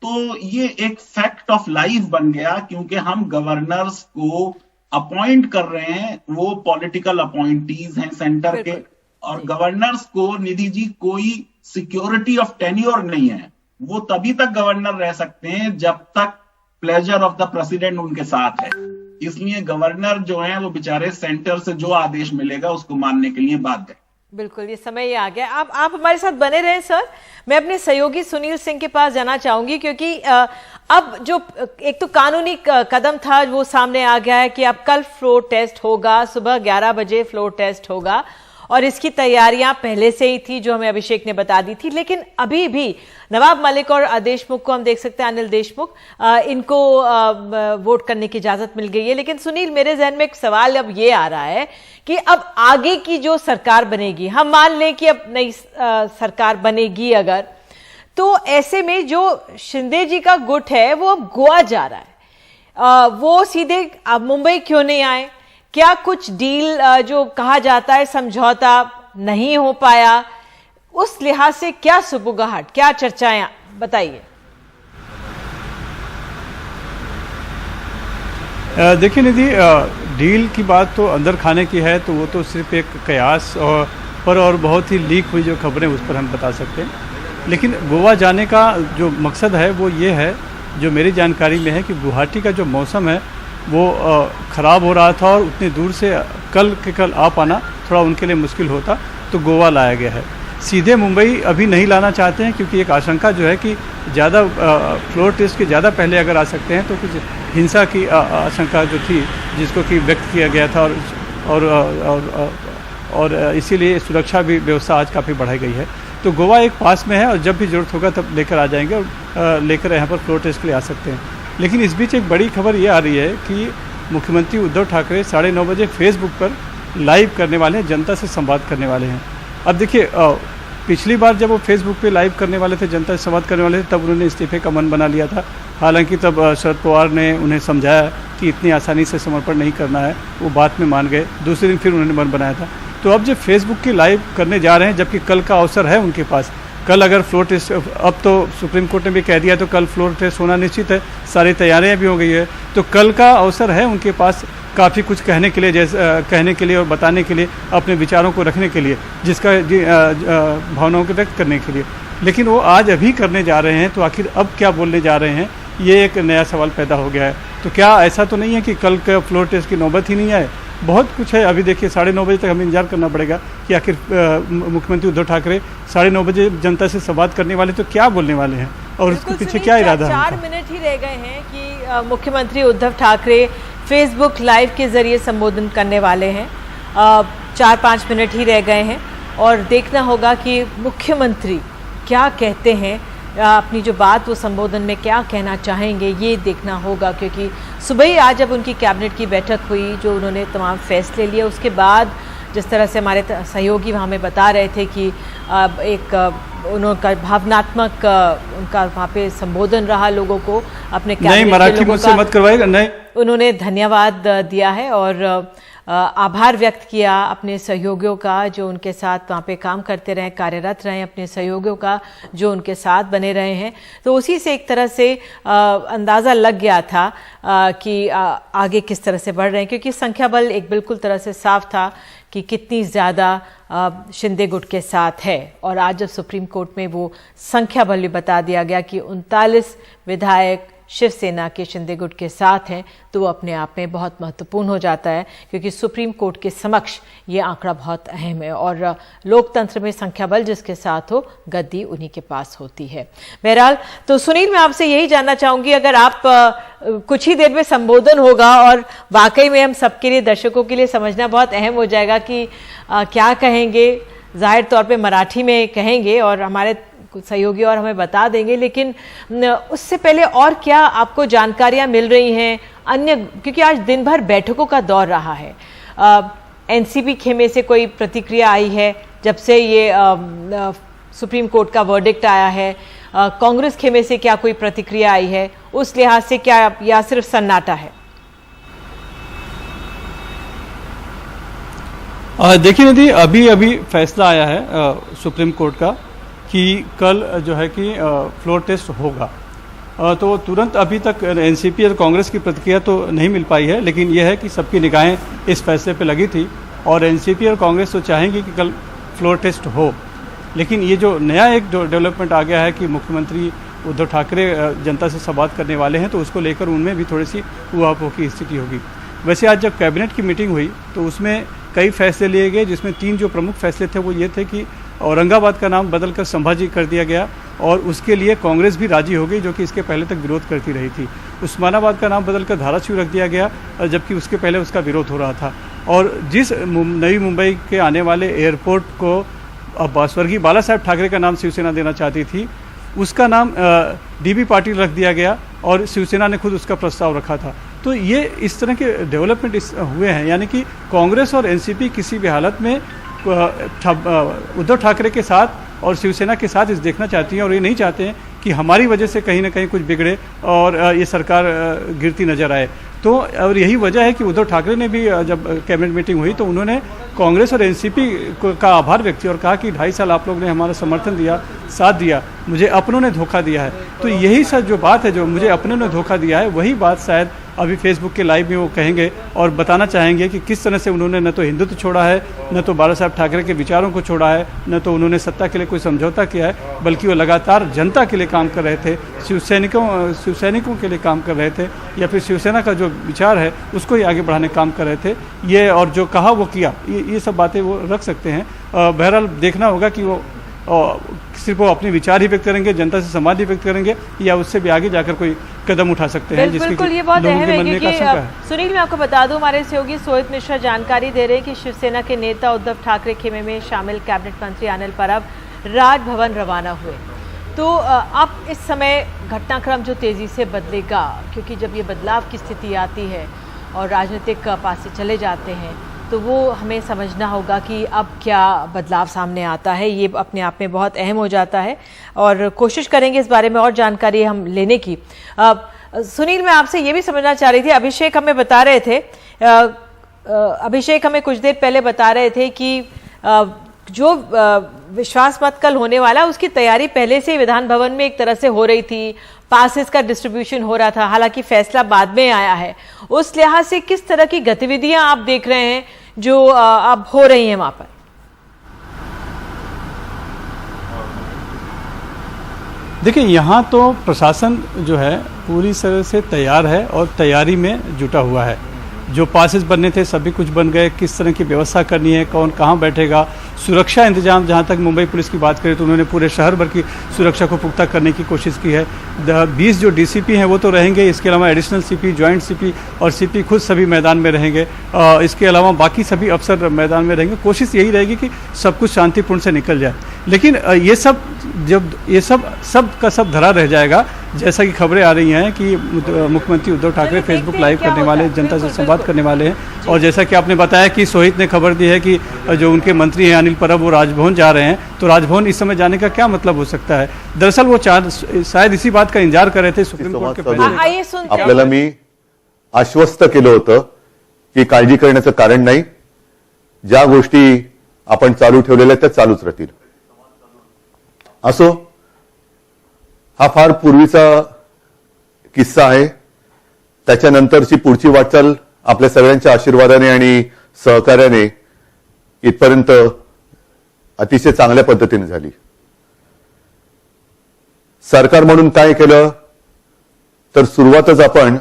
तो ये एक फैक्ट ऑफ लाइफ बन गया, क्योंकि हम गवर्नर्स को अपॉइंट कर रहे हैं, वो पॉलिटिकल अपॉइंटीज हैं सेंटर के, और गवर्नर्स को, निधि जी, कोई सिक्योरिटी ऑफ टेन्योर नहीं है। वो तभी तक गवर्नर रह सकते हैं जब तक प्लेजर ऑफ द प्रेसिडेंट उनके साथ है। इसलिए गवर्नर जो है वो बेचारे सेंटर से जो आदेश मिलेगा उसको मानने के लिए बाध्य है। बिल्कुल, ये समय ही आ गया। आप हमारे साथ बने रहें सर। मैं अपने सहयोगी सुनील सिंह के पास जाना चाहूंगी, क्योंकि अब जो एक तो कानूनी कदम था वो सामने आ गया है कि अब कल फ्लोर टेस्ट होगा, सुबह 11 बजे फ्लोर टेस्ट होगा, और इसकी तैयारियां पहले से ही थी जो हमें अभिषेक ने बता दी थी। लेकिन अभी भी नवाब मलिक और देशमुख को हम देख सकते हैं, अनिल देशमुख, इनको वोट करने की इजाजत मिल गई है। लेकिन सुनील, मेरे जहन में एक सवाल अब ये आ रहा है कि अब आगे की जो सरकार बनेगी, हम मान लें कि अब नई सरकार बनेगी अगर, तो ऐसे में जो शिंदे जी का गुट है वो अब गोवा जा रहा है, वो सीधे अब मुंबई क्यों नहीं आए? क्या कुछ डील जो कहा जाता है समझौता नहीं हो पाया, उस लिहाज से क्या सुबुगाहट, क्या चर्चाएं, बताइए। देखिए निधि, डील की बात तो अंदर खाने की है, तो वो तो सिर्फ एक कयास और बहुत ही लीक हुई जो खबरें उस पर हम बता सकते हैं। लेकिन गोवा जाने का जो मकसद है वो ये है, जो मेरी जानकारी में है, कि गुवाहाटी का जो मौसम है वो ख़राब हो रहा था और उतनी दूर से कल के कल आ पाना थोड़ा उनके लिए मुश्किल होता, तो गोवा लाया गया है। सीधे मुंबई अभी नहीं लाना चाहते हैं, क्योंकि एक आशंका जो है कि ज़्यादा फ्लोर टेस्ट के ज़्यादा पहले अगर आ सकते हैं तो कुछ हिंसा की आशंका जो थी, जिसको कि व्यक्त किया गया था, और इसीलिए सुरक्षा भी व्यवस्था आज काफ़ी बढ़ाई गई है। तो गोवा एक पास में है और जब भी ज़रूरत होगा तब लेकर आ जाएंगे और लेकर यहाँ पर फ्लोर टेस्ट के लिए आ सकते हैं। लेकिन इस बीच एक बड़ी खबर ये आ रही है कि मुख्यमंत्री उद्धव ठाकरे 9:30 बजे फेसबुक पर लाइव करने वाले हैं, जनता से संवाद करने वाले हैं। अब देखिए, पिछली बार जब वो फेसबुक पे लाइव करने वाले थे, जनता से संवाद करने वाले थे, तब उन्होंने इस्तीफे का मन बना लिया था। हालांकि तब शरद पवार ने उन्हें समझाया कि इतनी आसानी से समर्पण नहीं करना है, वो बात में मान गए। दूसरे दिन फिर उन्होंने मन बनाया था। तो अब जब फेसबुक की लाइव करने जा रहे हैं, जबकि कल का अवसर है उनके पास, कल अगर फ्लोर टेस्ट, अब तो सुप्रीम कोर्ट ने भी कह दिया तो कल फ्लोर टेस्ट होना निश्चित है, सारी तैयारियां भी हो गई है, तो कल का अवसर है उनके पास काफ़ी कुछ कहने के लिए, जैसे कहने के लिए और बताने के लिए, अपने विचारों को रखने के लिए, जिसका भावनाओं को व्यक्त करने के लिए। लेकिन वो आज अभी करने जा रहे हैं, तो आखिर अब क्या बोलने जा रहे हैं, ये एक नया सवाल पैदा हो गया है। तो क्या ऐसा तो नहीं है कि कल का फ्लोर टेस्ट की नौबत ही नहीं आए? बहुत कुछ है। अभी देखिए 9:30 बजे तक हमें इंतजार करना पड़ेगा कि आखिर मुख्यमंत्री उद्धव ठाकरे 9:30 बजे जनता से संवाद करने वाले तो क्या बोलने वाले हैं और उसके पीछे क्या इरादा है। 4 मिनट ही रह गए हैं कि मुख्यमंत्री उद्धव ठाकरे फेसबुक लाइव के जरिए संबोधन करने वाले हैं। 4-5 मिनट ही रह गए हैं और देखना होगा कि मुख्यमंत्री क्या कहते हैं, अपनी जो बात वो संबोधन में क्या कहना चाहेंगे, ये देखना होगा। क्योंकि सुबह ही आज जब उनकी कैबिनेट की बैठक हुई, जो उन्होंने तमाम फैसले लिए, उसके बाद जिस तरह से हमारे सहयोगी वहाँ हमें बता रहे थे कि एक उनका भावनात्मक उनका वहाँ पे संबोधन रहा लोगों को, अपने नहीं मराठी मुझसे मत करवाएगा, नहीं उन्होंने धन्यवाद दिया है और आभार व्यक्त किया अपने सहयोगियों का जो उनके साथ वहाँ पे काम करते रहे, कार्यरत रहे, अपने सहयोगियों का जो उनके साथ बने रहे हैं। तो उसी से एक तरह से अंदाज़ा लग गया था कि आगे किस तरह से बढ़ रहे हैं, क्योंकि संख्या बल एक बिल्कुल तरह से साफ था कि कितनी ज़्यादा शिंदे गुट के साथ है। और आज जब सुप्रीम कोर्ट में वो संख्या बल भी बता दिया गया कि 39 विधायक शिवसेना के शिंदे गुट के साथ हैं, तो वो अपने आप में बहुत महत्वपूर्ण हो जाता है, क्योंकि सुप्रीम कोर्ट के समक्ष ये आंकड़ा बहुत अहम है। और लोकतंत्र में संख्या बल जिसके साथ हो, गद्दी उन्हीं के पास होती है। बहरहाल, तो सुनील, मैं आपसे यही जानना चाहूंगी, अगर आप कुछ ही देर में संबोधन होगा और वाकई में हम सबके लिए, दर्शकों के लिए समझना बहुत अहम हो जाएगा कि क्या कहेंगे। जाहिर तौर पे मराठी में कहेंगे और हमारे सहयोगी और हमें बता देंगे, लेकिन उससे पहले और क्या आपको जानकारियां मिल रही हैं अन्य, क्योंकि आज दिन भर बैठकों का दौर रहा है। एनसीपी खेमे से कोई प्रतिक्रिया आई है जब से ये सुप्रीम कोर्ट का वर्डिक्ट आया है? कांग्रेस खेमे से क्या कोई प्रतिक्रिया आई है उस लिहाज से, क्या या सिर्फ सन्नाटा है? देखिए निधि, अभी फैसला आया है सुप्रीम कोर्ट का कि कल जो है कि फ्लोर टेस्ट होगा। तो तुरंत अभी तक एनसीपी और कांग्रेस की प्रतिक्रिया तो नहीं मिल पाई है, लेकिन यह है कि सबकी निगाहें इस फैसले पे लगी थी और एनसीपी और कांग्रेस तो चाहेंगे कि कल फ्लोर टेस्ट हो। लेकिन ये जो नया एक डेवलपमेंट आ गया है कि मुख्यमंत्री उद्धव ठाकरे जनता से संवाद करने वाले हैं, तो उसको लेकर उनमें भी थोड़ी सी उहापोह की स्थिति होगी। वैसे आज जब कैबिनेट की मीटिंग हुई तो उसमें कई फैसले लिए गए, जिसमें 3 जो प्रमुख फैसले थे वो ये थे कि औरंगाबाद का नाम बदलकर संभाजी कर दिया गया और उसके लिए कांग्रेस भी राजी हो गई, जो कि इसके पहले तक विरोध करती रही थी। उस्मानाबाद का नाम बदलकर धाराशिव रख दिया गया, जबकि उसके पहले उसका विरोध हो रहा था। और जिस नई मुंबई के आने वाले एयरपोर्ट को अब स्वर्गीय बाला साहेब ठाकरे का नाम शिवसेना देना चाहती थी, उसका नाम डीबी पाटिल रख दिया गया और शिवसेना ने खुद उसका प्रस्ताव रखा था। तो ये इस तरह के डेवलपमेंट हुए हैं, यानी कि कांग्रेस और एनसीपी किसी भी हालत में उद्धव ठाकरे के साथ और शिवसेना के साथ इस देखना चाहती हैं और ये नहीं चाहते हैं कि हमारी वजह से कहीं ना कहीं कुछ बिगड़े और ये सरकार गिरती नजर आए। तो और यही वजह है कि उद्धव ठाकरे ने भी जब कैबिनेट मीटिंग हुई तो उन्होंने कांग्रेस और एनसीपी का आभार व्यक्त किया और कहा कि 2.5 साल आप लोग ने हमारा समर्थन दिया, साथ दिया, मुझे अपनों ने धोखा दिया है। तो यही सब जो बात है, जो मुझे अपनों ने धोखा दिया है, वही बात शायद अभी फेसबुक के लाइव में वो कहेंगे और बताना चाहेंगे कि किस तरह से उन्होंने न तो हिंदुत्व छोड़ा है, न तो बाला साहब ठाकरे के विचारों को छोड़ा है, न तो उन्होंने सत्ता के लिए कोई समझौता किया है, बल्कि वो लगातार जनता के लिए काम कर रहे थे, शिवसैनिकों के लिए काम कर रहे थे, या फिर शिवसेना का जो विचार है उसको ही आगे बढ़ाने काम कर रहे थे। ये और जो कहा वो किया, ये सब बातें वो रख सकते हैं। बहरहाल देखना होगा कि वो सिर्फ वो अपने विचार ही व्यक्त करेंगे, जनता से संवाद ही व्यक्त करेंगे, या उससे भी आगे जाकर कोई कदम उठा सकते हैं। बिल्कुल, ये बहुत अहम है क्योंकि सुनील, मैं आपको बता दूं, हमारे सहयोगी सोहित मिश्रा जानकारी दे रहे हैं कि शिवसेना के नेता उद्धव ठाकरे खेमे में शामिल कैबिनेट मंत्री अनिल परब राजभवन रवाना हुए। तो अब इस समय घटनाक्रम जो तेजी से बदलेगा, क्योंकि जब ये बदलाव की स्थिति आती है और राजनीतिक पासे चले जाते हैं, तो वो हमें समझना होगा कि अब क्या बदलाव सामने आता है। ये अपने आप में बहुत अहम हो जाता है और कोशिश करेंगे इस बारे में और जानकारी हम लेने की। सुनील, मैं आपसे ये भी समझना चाह रही थी, अभिषेक हमें बता रहे थे, अभिषेक हमें कुछ देर पहले बता रहे थे कि जो विश्वास मत कल होने वाला, उसकी तैयारी पहले से विधान भवन में एक तरह से हो रही थी, पासेस का डिस्ट्रीब्यूशन हो रहा था, हालांकि फैसला बाद में आया है। उस लिहाज से किस तरह की गतिविधियां आप देख रहे हैं जो अब हो रही हैं वहां पर? देखिए, यहाँ तो प्रशासन जो है पूरी तरह से तैयार है और तैयारी में जुटा हुआ है। जो पासेस बनने थे सभी कुछ बन गए। किस तरह की व्यवस्था करनी है, कौन कहाँ बैठेगा, सुरक्षा इंतजाम, जहाँ तक मुंबई पुलिस की बात करें तो उन्होंने पूरे शहर भर की सुरक्षा को पुख्ता करने की कोशिश की है। 20 जो डीसीपी हैं वो तो रहेंगे, इसके अलावा एडिशनल सीपी, जॉइंट सीपी और सीपी खुद सभी मैदान में रहेंगे। इसके अलावा बाकी सभी अफसर मैदान में रहेंगे। कोशिश यही रहेगी कि सब कुछ शांतिपूर्ण से निकल जाए। लेकिन ये सब जब ये सब का सब धरा रह जाएगा, जैसा कि खबरें आ रही हैं कि मुख्यमंत्री उद्धव ठाकरे फेसबुक लाइव करने वाले, जनता से संवाद करने वाले हैं। और जैसा कि आपने बताया कि सोहित ने खबर दी है कि जो उनके मंत्री हैं अनिल परब वो राजभवन जा रहे हैं, तो राजभवन इस समय जाने का क्या मतलब हो सकता है? दरअसल वो शायद इसी बात का इंतजार कर रहे थे सुप्रीम कोर्ट के फैसले। आपल्याला मी आश्वस्त केलं होतं की काळजी करण्याचं कारण नाही, ज्या गोष्टी आपण चालू ठेवलेल्या त्या चालूच राहतील। असो, हा फार पूर्वीचा किस्सा आहे। त्याच्यानंतरची पुढची वाटचाल आपल्या सगळ्यांच्या आशीर्वादाने आणि सहकार्याने इथपर्यंत अतिशय चांगल्या पद्धतीने झाली। सरकार म्हणून काय केलं तर सुरुवातच आपण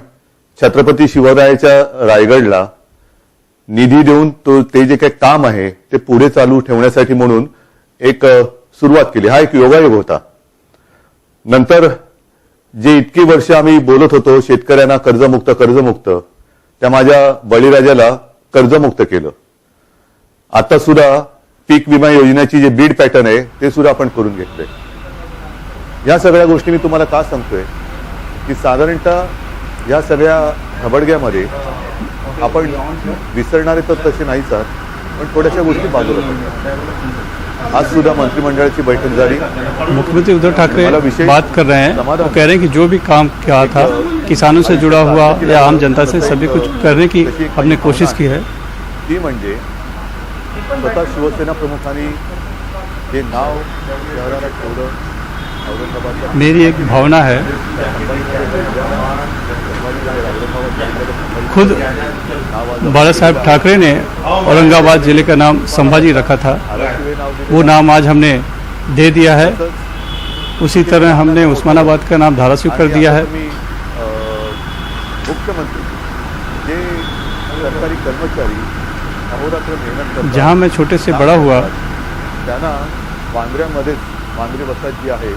छत्रपती शिवरायाच्या रायगडला निधी देऊन ते जे काही काम आहे ते पुढे चालू ठेवण्यासाठी म्हणून एक सुरुवात केली। हा एक योगायोग होता। नंतर जे इतकी वर्ष आम्ही बोलत होतो शेतकऱ्यांना कर्जमुक्त त्या माझ्या बळीराजाला कर्जमुक्त केलं। आता सुद्धा पीक विमा योजनेची जे बीड पॅटर्न आहे ते सुद्धा आपण करून घेतले। या सगळ्या गोष्टी मी तुम्हाला का सांगतोय की साधारणतः या सगळ्या खबडग्यामध्ये आपण विसरणारे तर तसे नाहीच आहात, पण थोड्याशा गोष्टी बाजूला पडल्या। आज सुधा मंत्रिमंडल की बैठक जारी, मुख्यमंत्री उद्धव ठाकरे बात कर रहे हैं, वो कह रहे हैं कि जो भी काम किया था किसानों से जुड़ा हुआ या आम जनता से सभी कुछ करने की हमने कोशिश की है। ती म्हणजे स्वतः शिवसेना प्रमुखांनी हे नाव शहराला ठेवलं। औरंगाबाद मेरी एक भावना है, खुद बाला साहब ठाकरे ने औरंगाबाद जिले का नाम संभाजी रखा था, वो नाम आज हमने दे दिया है। उसी तरह हमने उस्मानाबाद का नाम धाराशिव कर दिया है। मुख्यमंत्री जे सरकारी कर्मचारी अहोरात्र मेहनत करतात, जहाँ मैं छोटे से बड़ा हुआ, त्यांना वांद्र्यामध्ये वांद्रे वसाहत जी आहे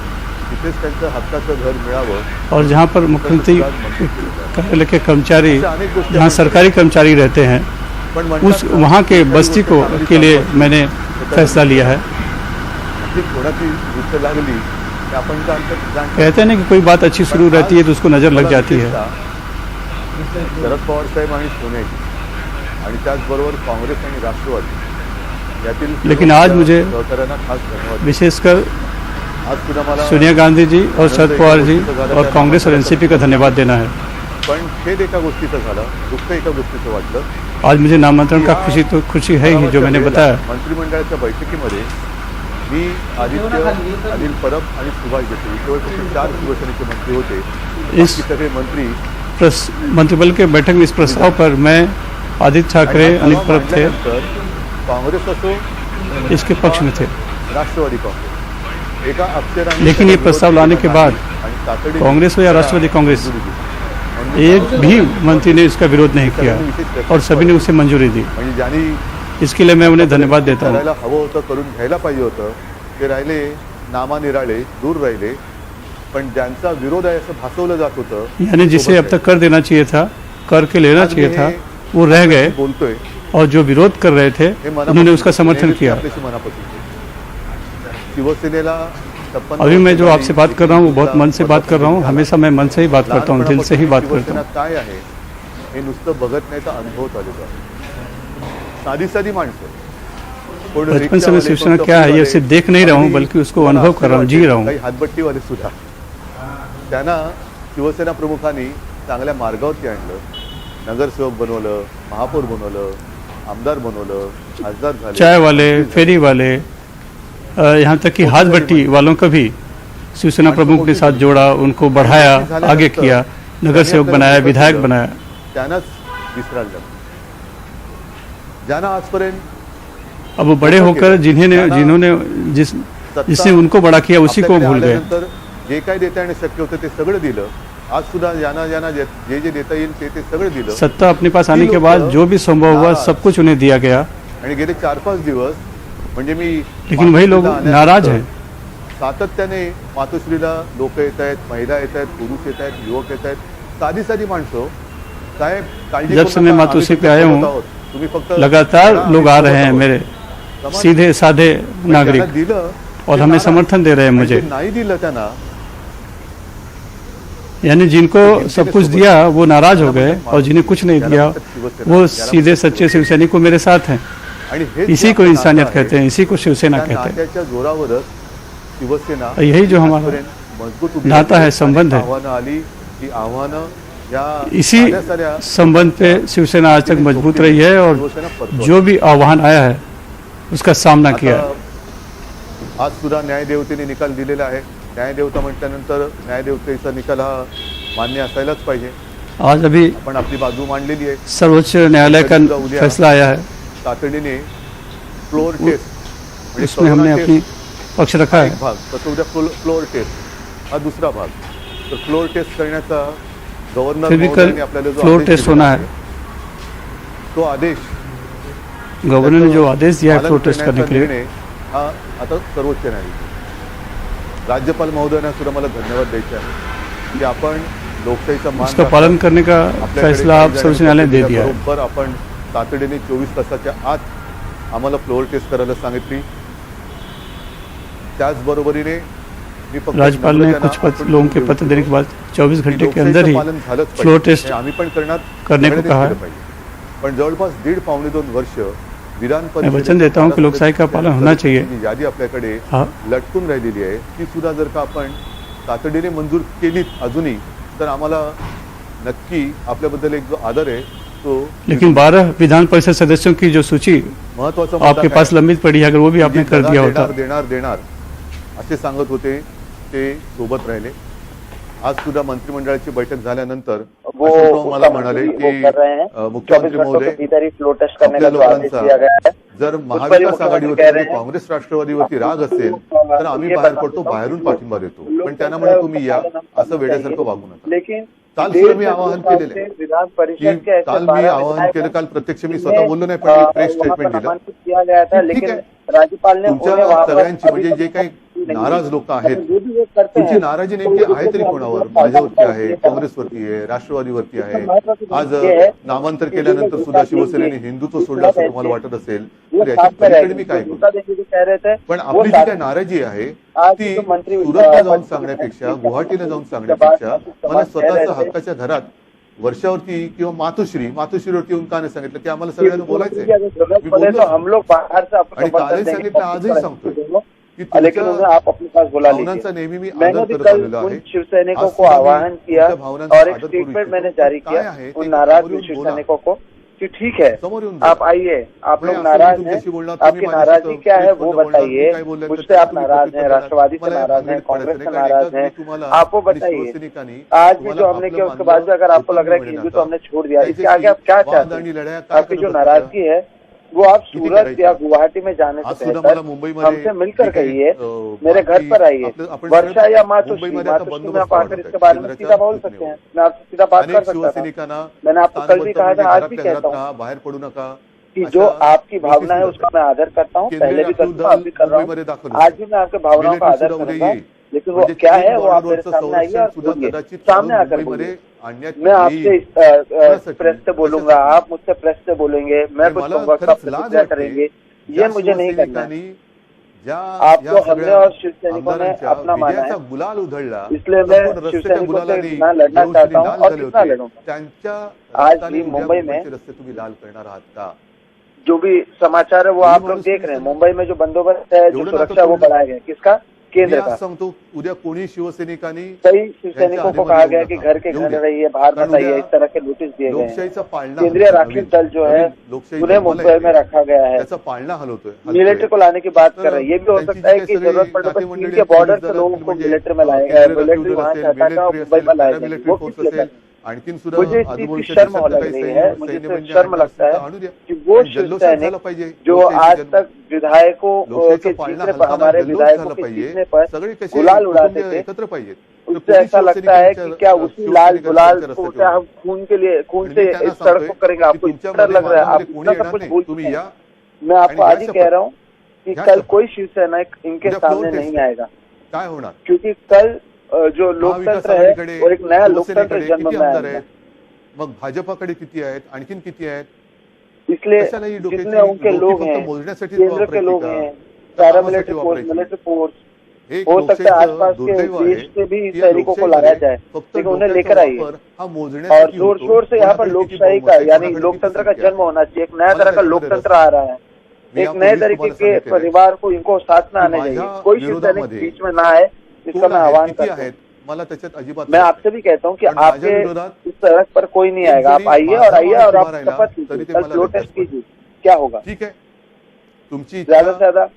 तिथेच त्यांचं हक्काचं घर मिळावं। और जहाँ पर मुख्यमंत्री कार्यालय के कर्मचारी, जहाँ सरकारी कर्मचारी रहते हैं, उस वहाँ के बस्ती को के लिए मैंने फैसला लिया है। कहते हैं ना कि कोई बात अच्छी शुरू रहती है तो उसको नजर लग जाती है। शरद पवार साहेब आणि सोनियाजी आणि त्याचबरोबर काँग्रेस आणि राष्ट्रवादी यातील, लेकिन आज मुझे सहकार्यांना खास धन्यवाद। विशेषकर आज सुद्धा मला सोनिया गांधी जी और शरद पवार जी और कांग्रेस और एनसीपी का धन्यवाद देना है। पण खेद एका गोष्टीचं झालं, दुःख एका गोष्टीचं वाटलं। आज मुझे नामांतरण का खुशी है ही, जो मैंने बताया। मंत्रिमंडळाच्या बैठकीमध्ये मी आदित्य, अनिल परब आणि सुभाष देसाई केवळ फक्त 4 शिवसेनेचे मंत्री होते। इस सगळे मंत्री मंत्रिमंडल के बैठक में इस प्रस्ताव पर मैं, आदित्य ठाकरे, अनिल परब थे, कांग्रेस असो इसके पक्ष में थे। राष्ट्रवादी कांग्रेस एका अक्षराने, लेकिन ये प्रस्ताव लाने के बाद कांग्रेस हो या राष्ट्रवादी कांग्रेस, एक भी मंत्री ने इसका विरोध नहीं किया और सभी ने उसे मंजूरी दी। म्हणजे ज्यांनी इसके लिए मैं उन्हें धन्यवाद देता हूँ। करायला हवं होतं, करून घ्यायला पाहिजे होतं, ते राहिले नामानिराळे, दूर राहिले। पण ज्यांचा विरोध आहे असं भासवलं जात होतं, यानी जिसे अब तक कर देना चाहिए था, करके लेना चाहिए था, वो रह गए, बोलतोय और जो विरोध कर रहे थे उन्होंने उसका समर्थन किया। आपल्याशी मनापासून शिवसेनेला अभी मैं जो आपसे बात कर रहा हूँ वो बहुत मन से बात कर रहा हूँ। हमेशा मैं मन से ही बात करता हूँ, दिल से ही बात करता हूँ। काय आहे हे नुसतं बघत नाही तर अनुभवत आलेलं आहे। साधी साधी माणसं, बचपन से मैं शिवसेना क्या है ये सिर्फ देख नहीं रहा हूँ, बल्कि उसको अनुभव कर रहा हूँ, जी रहा हूँ। काही हातबट्टीवाले सुद्धा त्यांना शिवसेना प्रमुखांनी चांगल्या मार्गावरती आणलं, नगरसेवक बनवलं, महापौर बनवलं, आमदार बनवलं, खासदार झाले। चाय वाले, फेरी वाले, यहाँ तक कि हाथ भट्टी वालों का भी शिवसेना प्रमुख के साथ जोड़ा, उनको बढ़ाया, आगे किया, नगर सेवक बनाया, विधायक बनाया। त्यांनाच विसरायला लागलं। ज्यांना आजपर्यंत अब वो बड़े होकर जिन्होंने जिसने उनको बड़ा किया उसी को भूल गए। जे काय देता येणं शक्य होतं ते सगळं दिलं. आज सुद्धा ज्यांना ज्यांना जे जे देता येईल ते सगळं दिलं. सत्ता अपने पास आने के बाद जो भी संभव हुआ सब कुछ उन्हें दिया गया. आणि गेले 4-5 दिवस म्हणजे मी लेकिन वही लोग नाराज हैं. सातत्याने मातोश्रीला लोक येत आहेत, महिला येत आहेत, पुरुष येत आहेत, युवक येत आहेत, साधी साधी माणसं. साहेब काळजी जब से मैं मातोश्री पे आया हूँ लगातार लोग आ रहे हैं, मेरे सीधे साधे नागरिक, दिलं और हमें समर्थन दे रहे हैं. मुझे नाही दिलं त्यांना, यानी जिनको सब कुछ दिया वो नाराज हो गए, और जिन्हें कुछ नहीं दिया वो सीधे सच्चे शिवसैनिक को मेरे साथ हैं. इसी को इंसानियत कहते हैं, इसी को शिवसेना कहते हैं. नात्याच्या जोरावरच शिवसेना, यही जो हमारा नाता है, संबंध है, आव्हानं आली ती आव्हानं या इसी संबंध पे शिवसेना आज तक मजबूत रही है और जो भी आह्वान आया है उसका सामना किया है. आज सुद्धा न्यायदेवतेने निकाल दिलेला आहे. न्यायदेवता म्हटल्यानंतर न्यायदेवतेचा निकाल हा मान्य असायलाच पाहिजे. आज अभी आपण आपली बाजू मांडलेली आहे. सर्वोच्च न्यायालय का फैसला आया है, तातडीने फ्लोर टेस्ट, उसमें हमने अपनी पक्ष रखा है. भाग तसं उद्या फ्लोर टेस्ट हा दुसरा भाग. तर फ्लोर टेस्ट करण्याचा गव्हर्नर फिर भी कल महोदयांनी आपल्याला जो फ्लोर आदेश टेस्ट दिलेला होना आहे, है. तो आदेश, गवर्नर ने जो आदेश दिया है फ्लोर टेस्ट करने के लिए, निर्णय हा आता सर्वोच्च न्यायालय. राज्यपाल महोदयांना सुद्धा मला धन्यवाद द्यायचे आहे की आपण लोकशाहीचा मान उसका पालन करने का फैसला आप सर्वोच्च न्यायालय ने दे दिया है. बरोबर आपण तातडीने 24 तासाच्या आत आम्हाला फ्लोर टेस्ट करायला सांगितली. त्याचबरोबरीने राज्यपाल ने कुछ लोगों के पत्र देने के बाद 24 घंटे के अंदर ही फ्लोर टेस्ट आम्ही पण करने को कहा है. पण जवळपास 1.5-2 वर्ष विधान मैं परिषदेत वचन देता हूं कि लोकशाही का पालन होना चाहिए. यादी आपल्याकडे हाँ. लटकून राहिलेली आहे, ती सुद्धा जर का आपण तातडीने मंजूर केलीत अजूनही, तर आम्हाला नक्की आपल्याबद्दल एक जो आदर आहे तो. लेकिन 12 विधान परिषद सदस्यों की जो सूची महत्वाचा आपके पास लंबित पड़ी है, अगर वो भी आपने कर दिया होता. देणार असे सांगत होते ते सोबत राहिले. आज सुद्धा मंत्रिमंडळाची बैठक झाल्यानंतर मला म्हणाले की मुख्यमंत्री महोदय, आपल्या लोकांचा जर महाविकास आघाडीवरती काँग्रेस राष्ट्रवादीवरती राग असेल तर आम्ही बाहेर पडतो, बाहेरून पाठिंबा देतो, पण त्यांना म्हणे तुम्ही या, असं वेड्यासारखं वागू नका. काल सुद्धा मी आवाहन केलेलं आहे, काल मी आवाहन केलं, काल प्रत्यक्ष मी स्वतः बोललो नाही पण प्रेस स्टेटमेंट दिलं. ठीक आहे, तुमच्या सगळ्यांची म्हणजे जे काही नाराज लोक आहेत, तुमची नाराजी नेमकी आहे तरी कोणावर? माझ्यावरती आहे, काँग्रेसवरती आहे, राष्ट्रवादीवरती आहे. आज नामांतर केल्यानंतर सुद्धा शिवसेनेने हिंदुत्व सोडलं असं तुम्हाला वाटत असेल तर याच्या पलीकडे मी काय करू? पण आपली जी काही नाराजी आहे ती सुरतला जाऊन सांगण्यापेक्षा, गुवाहाटीला जाऊन सांगण्यापेक्षा मला स्वतःच्या हक्काच्या घरात वर्षावरती किंवा मातोश्रीवरती येऊन का नाही सांगितलं की आम्हाला सगळ्यांना बोलायचंय. आणि कालही सांगितलं, आजही सांगतोय की भावनांचा नेहमी मी आदर करत आलेलो आहे. शिवसैनिकों को आह्वान किया और एक स्टेटमेंट मैंने जारी किया उन नाराज शिवसैनिकों को कि ठीक है आप आइए, आप लोग नाराज हैं, आपकी नाराजगी क्या है वो बताइए. मुझसे आप नाराज हैं, राष्ट्रवादी से नाराज हैं, कांग्रेस से नाराज हैं, आप वो बताइए. आज भी जो हमने किया उसके बाद भी अगर आपको लग रहा है कि हिंदू तो हमने छोड़ दिया, इसके आगे आप क्या चाहते हैं? आपकी जो नाराजगी है वो आप सूरत या गुवाहाटी में जाने से बेहतर हमसे मिलकर कहिए, मेरे घर पर आइए. वर्षा या मातोश्री में आप आकर इसके बारे में सीधा बोल सकते हैं, मैं आपसे सीधा बात कर सकता था. मैंने आपको कल भी कहा था, आज भी कहता हूँ बाहेर पडू नका कि जो आपकी भावना है उसका मैं आदर करता हूँ. पहले भी करता हूँ, अब भी कर रहा हूँ, आज भी मैं आपके भावनाओं का आदर करूंगा. लेकिन वो क्या है वो आप मेरे सामने आइए और बोलिए, सामने आकर बोलिए. मैं आपसे प्रेस से बोलूंगा, आप मुझसे प्रेस से बोलेंगे, मैं कुछ कहूंगा, सब प्रतिक्रिया करेंगे. ये मुझे नहीं करना है. आपको हमने और शिवसैनिकों ने अपना माना है, गुलाल उधळला, इसलिए मैं शिवसैनिकों से ना लड़ना चाहता हूँ और कितना लड़ूंगा. आज भी मुंबई में रस्ते तुम्ही लाल करणार आहात का? जो भी समाचार है वो आप लोग देख रहे हैं. मुंबई में जो बंदोबस्त है, जो सुरक्षा वो बढ़ाया गया, किसका? केंद्र का. सांगतो उद्या कोणी शिवसैनिकांनी, कई शिवसैनिकों को कहा गया कि घर के घर रहिए, बाहर मत आइए, इस तरह के नोटिस दिए गए हैं. केंद्रीय राक्षस दल जो है उन्हें मुंबई में रखा गया है, त्याचा पाळणा हलवतोय, मिलिट्री को लाने की बात कर रहे हैं. ये भी हो सकता है कि जरूरत पड़ने पर चीन के बॉर्डर से लोगों को मिलिट्री में लाया गया, मिलिट्री वहां चाहता था मुंबई में लाया गया, वो किस लेकर आणखीन सुद्धा मुझे इस चीज की शर्म लग रही है, मुझे तो शर्म लगता है कि वो शिव सैनिक जो आज तक विधायकों के जीतने पर, हमारे विधायकों के जीतने पर गुलाल उड़ाते थे, उससे ऐसा लगता है कि क्या उसी लाल गुलाल को क्या हम खून से इस सड़क को करेंगे? आपको इतना डर लग रहा है? आप इतना सब कुछ भूल चुके हैं। मैं आपको आज ही कह रहा हूँ कि कल कोई शिवसेना इनके सामने नहीं आएगा, क्योंकि कल जो लोकतंत्र है वो एक नया लोकतंत्र जन्म में आएगा। मग भाजपाकडे किती आहेत, आणखीन किती आहेत? इसलिए जितने उनके लोग हैं, केंद्र के लोग हैं, पैरामिलिट्री फोर्स, मिलिट्री फोर्स, हो सकता है आसपास के देश से भी सैनिकों को लाया जाए, लेकिन उन्हें लेकर आइए और जोर शोर से यहाँ पर लोकशाही का यानी लोकतंत्र का जन्म होना चाहिए। एक नया तरह का लोकतंत्र आ रहा है, एक नए तरीके के परिवार को इनको साथ में आने चाहिए। कोई शिवसैनिक बीच में ना आए, इसका मैं आह्वान करता हूँ। मैं आपसे भी कहता हूँ कि आपके इस सड़क पर कोई नहीं आएगा, आप आइए और आप शपथ लीजिए, कल फ्लोर टेस्ट कीजिए, क्या होगा? ठीक है, ज्यादा से ज्यादा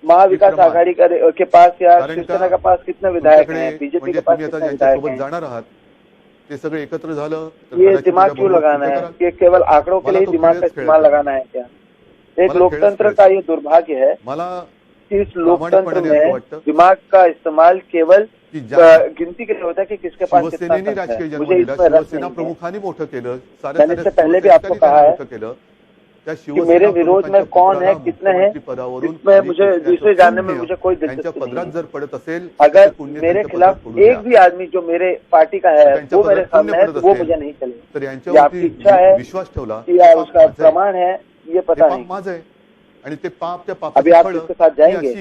महाविकास आघाड़ी के पास या शिवसेना के पास कितने विधायक हैं, बीजेपी के पास कितने विधायक हैं? जाणार आहात ते सगळे एकत्र झालं, ये दिमाग क्यों लगाना है? ये केवल आंकड़ों के लिए दिमाग का इस्तेमाल लगाना है क्या? एक लोकतंत्र का ये दुर्भाग्य है, इस लोकतंत्र में दिमाग का इस्तेमाल केवल गिनती के लिए होता है कि किसके पास कितना है। मुझे इसमें रस नहीं है। मैंने इससे पहले भी आपको कहा है कि मेरे विरोध में कौन है, कितने हैं, इसमें मुझे दूसरे जानने में मुझे कोई दिलचस्पी नहीं। अगर मेरे खिलाफ एक भी आदमी जो मेरे पार्टी का है वो मेरे सामने है तो वो मुझे नहीं चलेगा। ये आपकी इच्छा है या उसका प्रमाण है, ये पता नहीं। अभी आप इसके साथ जाएंगे,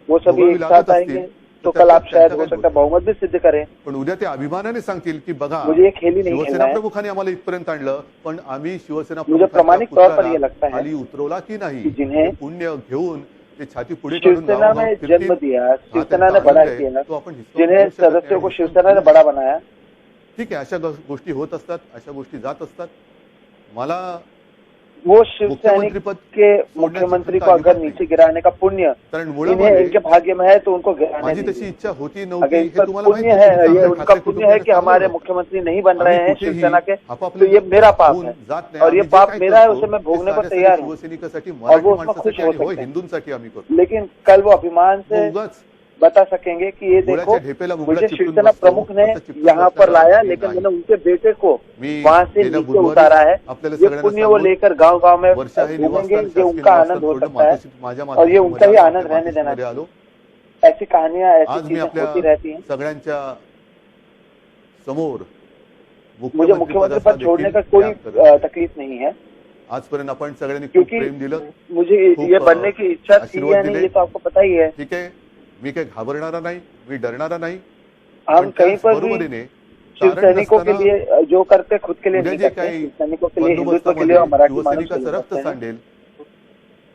वो सभी एक साथ आएंगे, तो कल आप शायद हो सकता है बहुमत भी सिद्ध करें। पण उद्या ते अभिमानाने सांगतील की बघा, मुझे ये खेल ही नहीं खेलना शिवसेना है। प्रमुखांनी आम्हाला इथपर्यंत आणलं, पण आम्ही शिवसेना मुझे प्रामाणिक तौर पर ये लगता है खाली उतरवला की नाही, कि जिन्हें पुण्य घेऊन ते छाती पुढे काढून शिवसेना में जन्म दिया, शिवसेना ने बड़ा किया, जिन्हें सदस्यों को शिवसेना ने बड़ा बनाया। ठीक आहे, अशा गोष्टी होत असतात, अशा गोष्टी जात असतात। मला वो शिव सैनिक के मुख्यमंत्री को अगर नीचे गिराने का पुण्य इन्हें इनके भाग्य में है तो उनको गिराने दीजिए। अगर इनका पुण्य है, ये उनका पुण्य है कि हमारे मुख्यमंत्री नहीं बन रहे हैं शिवसेना के, तो ये मेरा पाप है और ये पाप मेरा है, उसे मैं भोगने को तैयार हूँ और वो उसमें खुश हो सकते हैं। लेकिन कल वो अभिमान से बता सकेंगे कि ये देखो, मुझे शिवसेना प्रमुख ने यहाँ पर लाया, लेकिन मैंने उनके बेटे को वहाँ से नीचे उतारा है। ये पुण्य वो लेकर गांव-गांव में घूमेंगे, ये उनका आनंद हो सकता है और ये उनका ही आनंद रहने देना चाहिए। ऐसी कहानियां, ऐसी चीजें होती रहती हैं। सगळ्यांच्या समोर मुझे मुख्यमंत्री पद छोड़ने का कोई तकलीफ नहीं है, आजपर्यंत आपण सगळ्यांनी खूप प्रेम दिलं, मुझे ये बनने की इच्छा थी या नहीं ये तो आपको पता ही है। ठीक है, मी काही घाबरणारा नाही, मी डरणारा नाही। हम कहीं पर भी शिव सैनिकों के लिए जो करते खुद के लिए नहीं करते, सैनिकों के लिए, हिंदुत्व के लिए और मराठी मानव के लिए रक्त सांडेल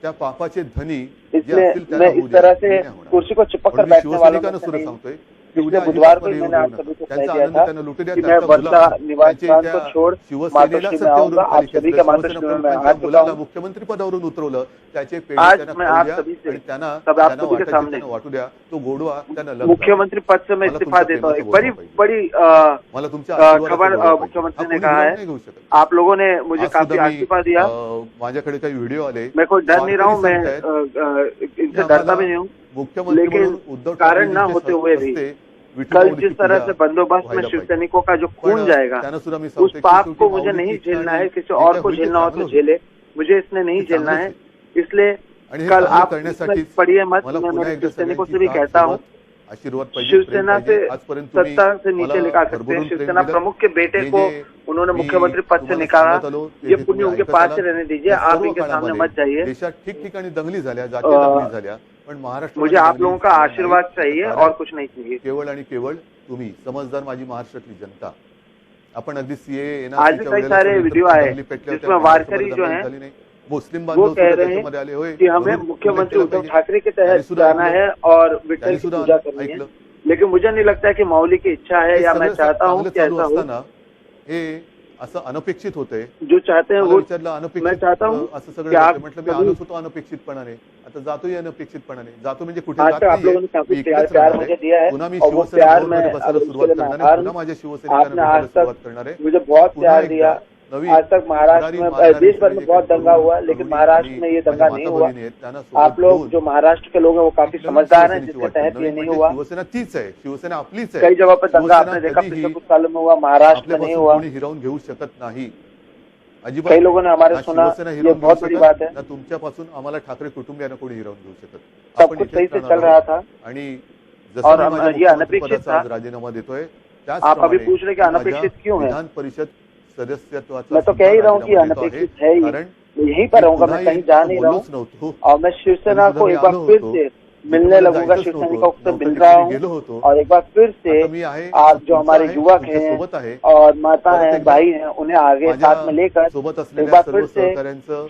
त्या पापाचे धनी, इसलिए मैं इस तरह से कुर्सी को चिपक कर बैठने वालों में से नहीं। पिछले बुधवार को मैंने आप सभी को कह दिया था कि मैं वर्षा निवास स्थान को छोड़ मातोश्री में आऊंगा। आप सभी के मातोश्री में मैं आ चुका हूँ। मुख्यमंत्री पदावरून उतरवलं, त्याचे आज मैं आप सभी से, तब आप सभी के सामने वाटू द्या तो गोडवा त्यांना। मुख्यमंत्री पद से मैं इस्तीफा देता हूँ। एक बड़ी बड़ी खबर मुख्यमंत्री ने कहा है, आप लोगों ने मुझे काफी आशीर्वाद दिया। माझ्याकडे काही व्हिडिओ आले, मैं कोई डर नहीं रहा हूँ, मैं इनसे डरता भी नहीं हूँ, लेकिन कारण न होते हुए भी कल जिस तरह से बंदोबस्त में शिव सैनिकों का जो खून जाएगा, उस पाप को मुझे नहीं झेलना है। किसी और को झेलना हो तो झेले, मुझे इसने नहीं झेलना है। इसलिए कल आप पढ़िए मत। मैं मेरे शिव सैनिकों से भी कहता हूँ, शिवसेना से सत्ता से नीचे निकाल सकते हैं। शिवसेना प्रमुख के बेटे को उन्होंने मुख्यमंत्री पद से निकाला, ये पुण्य उनके पास से रहने दीजिए, आप इनके सामने मत जाइए। ठिकठिकाणी दंगली झाल्या, जातीय दंगली झाल्या, पण महाराष्ट्र मुझे आप लोगों का आशीर्वाद चाहिए और कुछ नहीं चाहिए। केवळ आणि केवळ तुम्ही समजदार माझी महाराष्ट्रातली जनता। आपण अगदी सीए आज कई सारे वीडियो आए जिसमें वारकरी जो है मुस्लिम वो कह रहे हैं कि हमें मुख्यमंत्री उद्धव ठाकरे के तहत जाना है और विठ्ठल की पूजा करनी है, लेकिन मुझे नहीं लगता है कि मौली की इच्छा है या मैं चाहता हूँ कि ऐसा हो। असं अनपेक्षित होतंय. जो चाहते हैं वो विचारलं अनपेक्षित, मैं चाहता हूँ असं कि सगळं आप म्हटलं मी आलोच होतो अनपेक्षितपणाने, आता जातोय अनपेक्षितपणाने. जातो म्हणजे कुठे आज जात तक आप नाहीये, लोगों ने काफी मी इकडेच प्यार राहणार मुझे आहे. दिया है पुन्हा मी और वो शिवसेना प्यार भवनमध्ये मैं बसायला अब सुरुवात उसके लिए करणार आभार आहे. हूँ. पुन्हा माझ्या शिवसैनिकांना आपने भेटायला आज सुरुवात तक करणार आहे. मुझे बहुत पुन्हा प्यार एकदा दिया. नवी आज तक महाराष्ट्र में देश भर में बहुत दंगा हुआ, लेकिन महाराष्ट्र में ये दंगा नहीं हुआ. आप लोग जो महाराष्ट्र के लोग हैं वो काफी समझदार हैं, जिसके तहत ये नहीं हुआ. शिवसेना तीच आहे, शिवसेना आपलीच आहे. कई जगह पर दंगा आपने देखा पिछले कुछ सालों में हुआ, महाराष्ट्र में नहीं हुआ. कोणी हिरावून घेऊ शकत नाही अजिबात. कई लोगों ने हमारे सुना, ये बहुत बड़ी बात है. तुमच्यापासून आम्हाला ठाकरे कुटुंबियांना कोणी हिरावून घेऊ शकत. सब कुछ सही से चल रहा था आणि और ये अनपेक्षित था. राजीनामा देतोय. आप अभी पूछ रहे कि अनपेक्षित क्यों है? विधान परिषद सदस्यत्वाचा मैं तो कह ही रहा हूँ कि अनपेक्षित है ही. मैं यहीं पर रहूंगा, मैं कहीं जा नहीं रहा हूँ. और मैं शिवसेना को एक बार फिर से मिलने लगूंगा, शिवसैनिकों से मिल रहा हूँ. और एक बार फिर से आप जो हमारे युवक हैं और माता हैं, भाई हैं, उन्हें आगे साथ में लेकर एक बार फिर से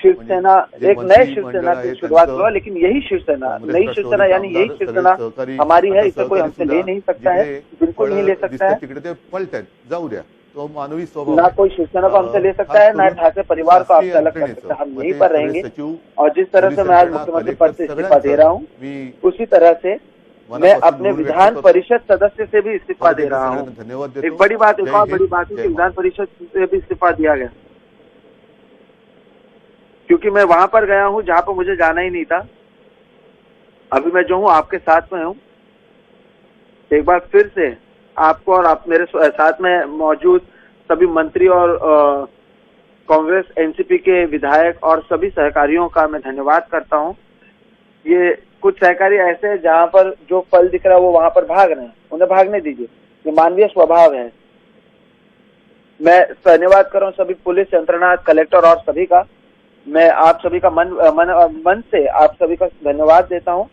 शिवसेना, एक नए शिवसेना की शुरुआत हुआ. लेकिन यही शिवसेना, नई शिवसेना यानी यही शिवसेना हमारी है. इसे कोई हमसे ले नहीं सकता है, बिल्कुल नहीं ले सकता है. तिकडे ते पलटायत, जाऊ द्या. तो मानवी स्वभाव ना कोई शिवसेना को हमसे ले सकता है, ना ठाकरे परिवार को आपसे अलग कर सकता है. हम यहीं पर रहेंगे. और जिस तरह से मैं आज मुख्यमंत्री पद से इस्तीफा दे रहा हूँ, उसी तरह से मैं अपने विधान परिषद सदस्य से भी इस्तीफा दे रहा हूँ. एक बड़ी बात, एक और बड़ी बात है कि विधान परिषद से भी इस्तीफा दिया गया, क्योंकि मैं वहां पर गया हूँ जहाँ पर मुझे जाना ही नहीं था. अभी मैं जो हूँ आपके साथ में हूँ. एक बार फिर से आपको और आप मेरे साथ में मौजूद सभी मंत्री और कांग्रेस एनसीपी के विधायक और सभी सहकारियों का मैं धन्यवाद करता हूं. ये कुछ सहकारी ऐसे हैं जहां पर जो फल दिख रहा है वो वहां पर भाग रहे हैं, उन्हें भागने दीजिए. ये मानवीय स्वभाव है. मैं धन्यवाद कर रहा हूं सभी पुलिस यंत्रणा, कलेक्टर और सभी का. मैं आप सभी का मन से आप सभी का धन्यवाद देता हूं.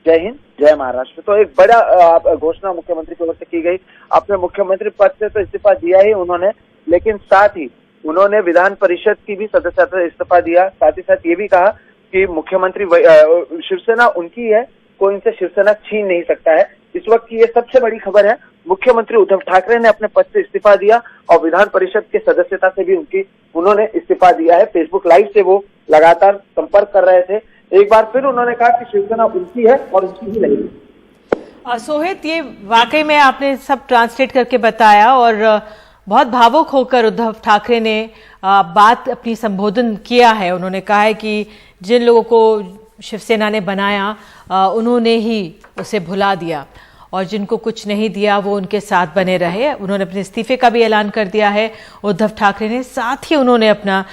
जय हिंद, जय महाराष्ट्र. तो एक बड़ा घोषणा मुख्यमंत्री की ओर से की गई. अपने मुख्यमंत्री पद से तो इस्तीफा दिया ही उन्होंने, लेकिन साथ ही उन्होंने विधान परिषद की भी सदस्यता से इस्तीफा दिया. साथ ही साथ ये भी कहा कि मुख्यमंत्री शिवसेना उनकी है, कोई इनसे शिवसेना छीन नहीं सकता है. इस वक्त की ये सबसे बड़ी खबर है. मुख्यमंत्री उद्धव ठाकरे ने अपने पद से इस्तीफा दिया और विधान परिषद के सदस्यता से भी उन्होंने इस्तीफा दिया है. फेसबुक लाइव से वो लगातार संपर्क कर रहे थे. एक बार फिर उन्होंने कहा कि शिवसेना उनकी है और उनकी ही रहेगी. सोहित, ये वाकई में आपने सब ट्रांसलेट करके बताया और बहुत भावुक होकर उद्धव ठाकरे ने बात अपनी संबोधन किया है. उन्होंने कहा है कि जिन लोगों को शिवसेना ने बनाया उन्होंने ही उसे भुला दिया और जिनको कुछ नहीं दिया वो उनके साथ बने रहे. उन्होंने अपने इस्तीफे का भी ऐलान कर दिया है उद्धव ठाकरे ने. साथ ही उन्होंने अपना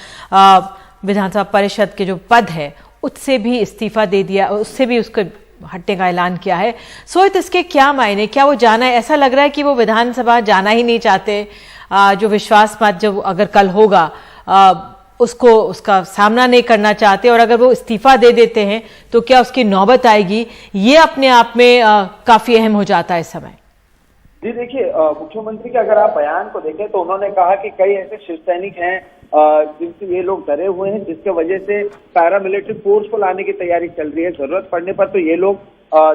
विधानसभा परिषद के जो पद है उससे भी इस्तीफा दे दिया, उससे भी उसको हटने का ऐलान किया है. सोहित, इसके क्या मायने, क्या वो जाना है? ऐसा लग रहा है कि वो विधानसभा जाना ही नहीं चाहते. जो विश्वास मत जो अगर कल होगा उसको उसका सामना नहीं करना चाहते और अगर वो इस्तीफा दे देते हैं तो क्या उसकी नौबत आएगी? ये अपने आप में काफी अहम हो जाता है इस समय. जी देखिए, मुख्यमंत्री के अगर आप बयान को देखें तो उन्होंने कहा कि कई ऐसे शिवसैनिक हैं जिनसे ये लोग डरे हुए हैं, जिसके वजह से पैरामिलिट्री फोर्स को लाने की तैयारी चल रही है. जरूरत पड़ने पर तो ये लोग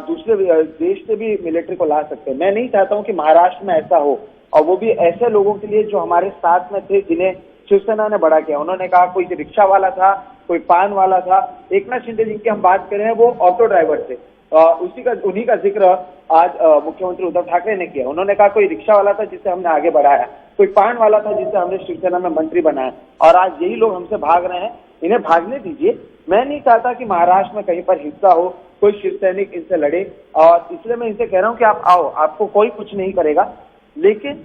दूसरे देश से भी मिलिट्री को ला सकते हैं. मैं नहीं चाहता हूं कि महाराष्ट्र में ऐसा हो, और वो भी ऐसे लोगों के लिए जो हमारे साथ में थे, जिन्हें शिवसेना ने बड़ा किया. उन्होंने कहा कोई रिक्शा वाला था, कोई पान वाला था. एकनाथ शिंदे जिनकी हम बात कर रहे हैं वो ऑटो ड्राइवर थे. उन्हीं का जिक्र आज मुख्यमंत्री उद्धव ठाकरे ने किया. उन्होंने कहा कोई रिक्शा वाला था जिसे हमने आगे बढ़ाया, कोई पान वाला था जिसे हमने शिवसेना में मंत्री बनाया, और आज यही लोग हमसे भाग रहे हैं. इन्हें भागने दीजिए. मैं नहीं चाहता कि महाराष्ट्र में कहीं पर हिंसा हो, कोई शिवसैनिक इनसे लड़े, और इसलिए मैं इनसे कह रहा हूं कि आप आओ, आपको कोई कुछ नहीं करेगा. लेकिन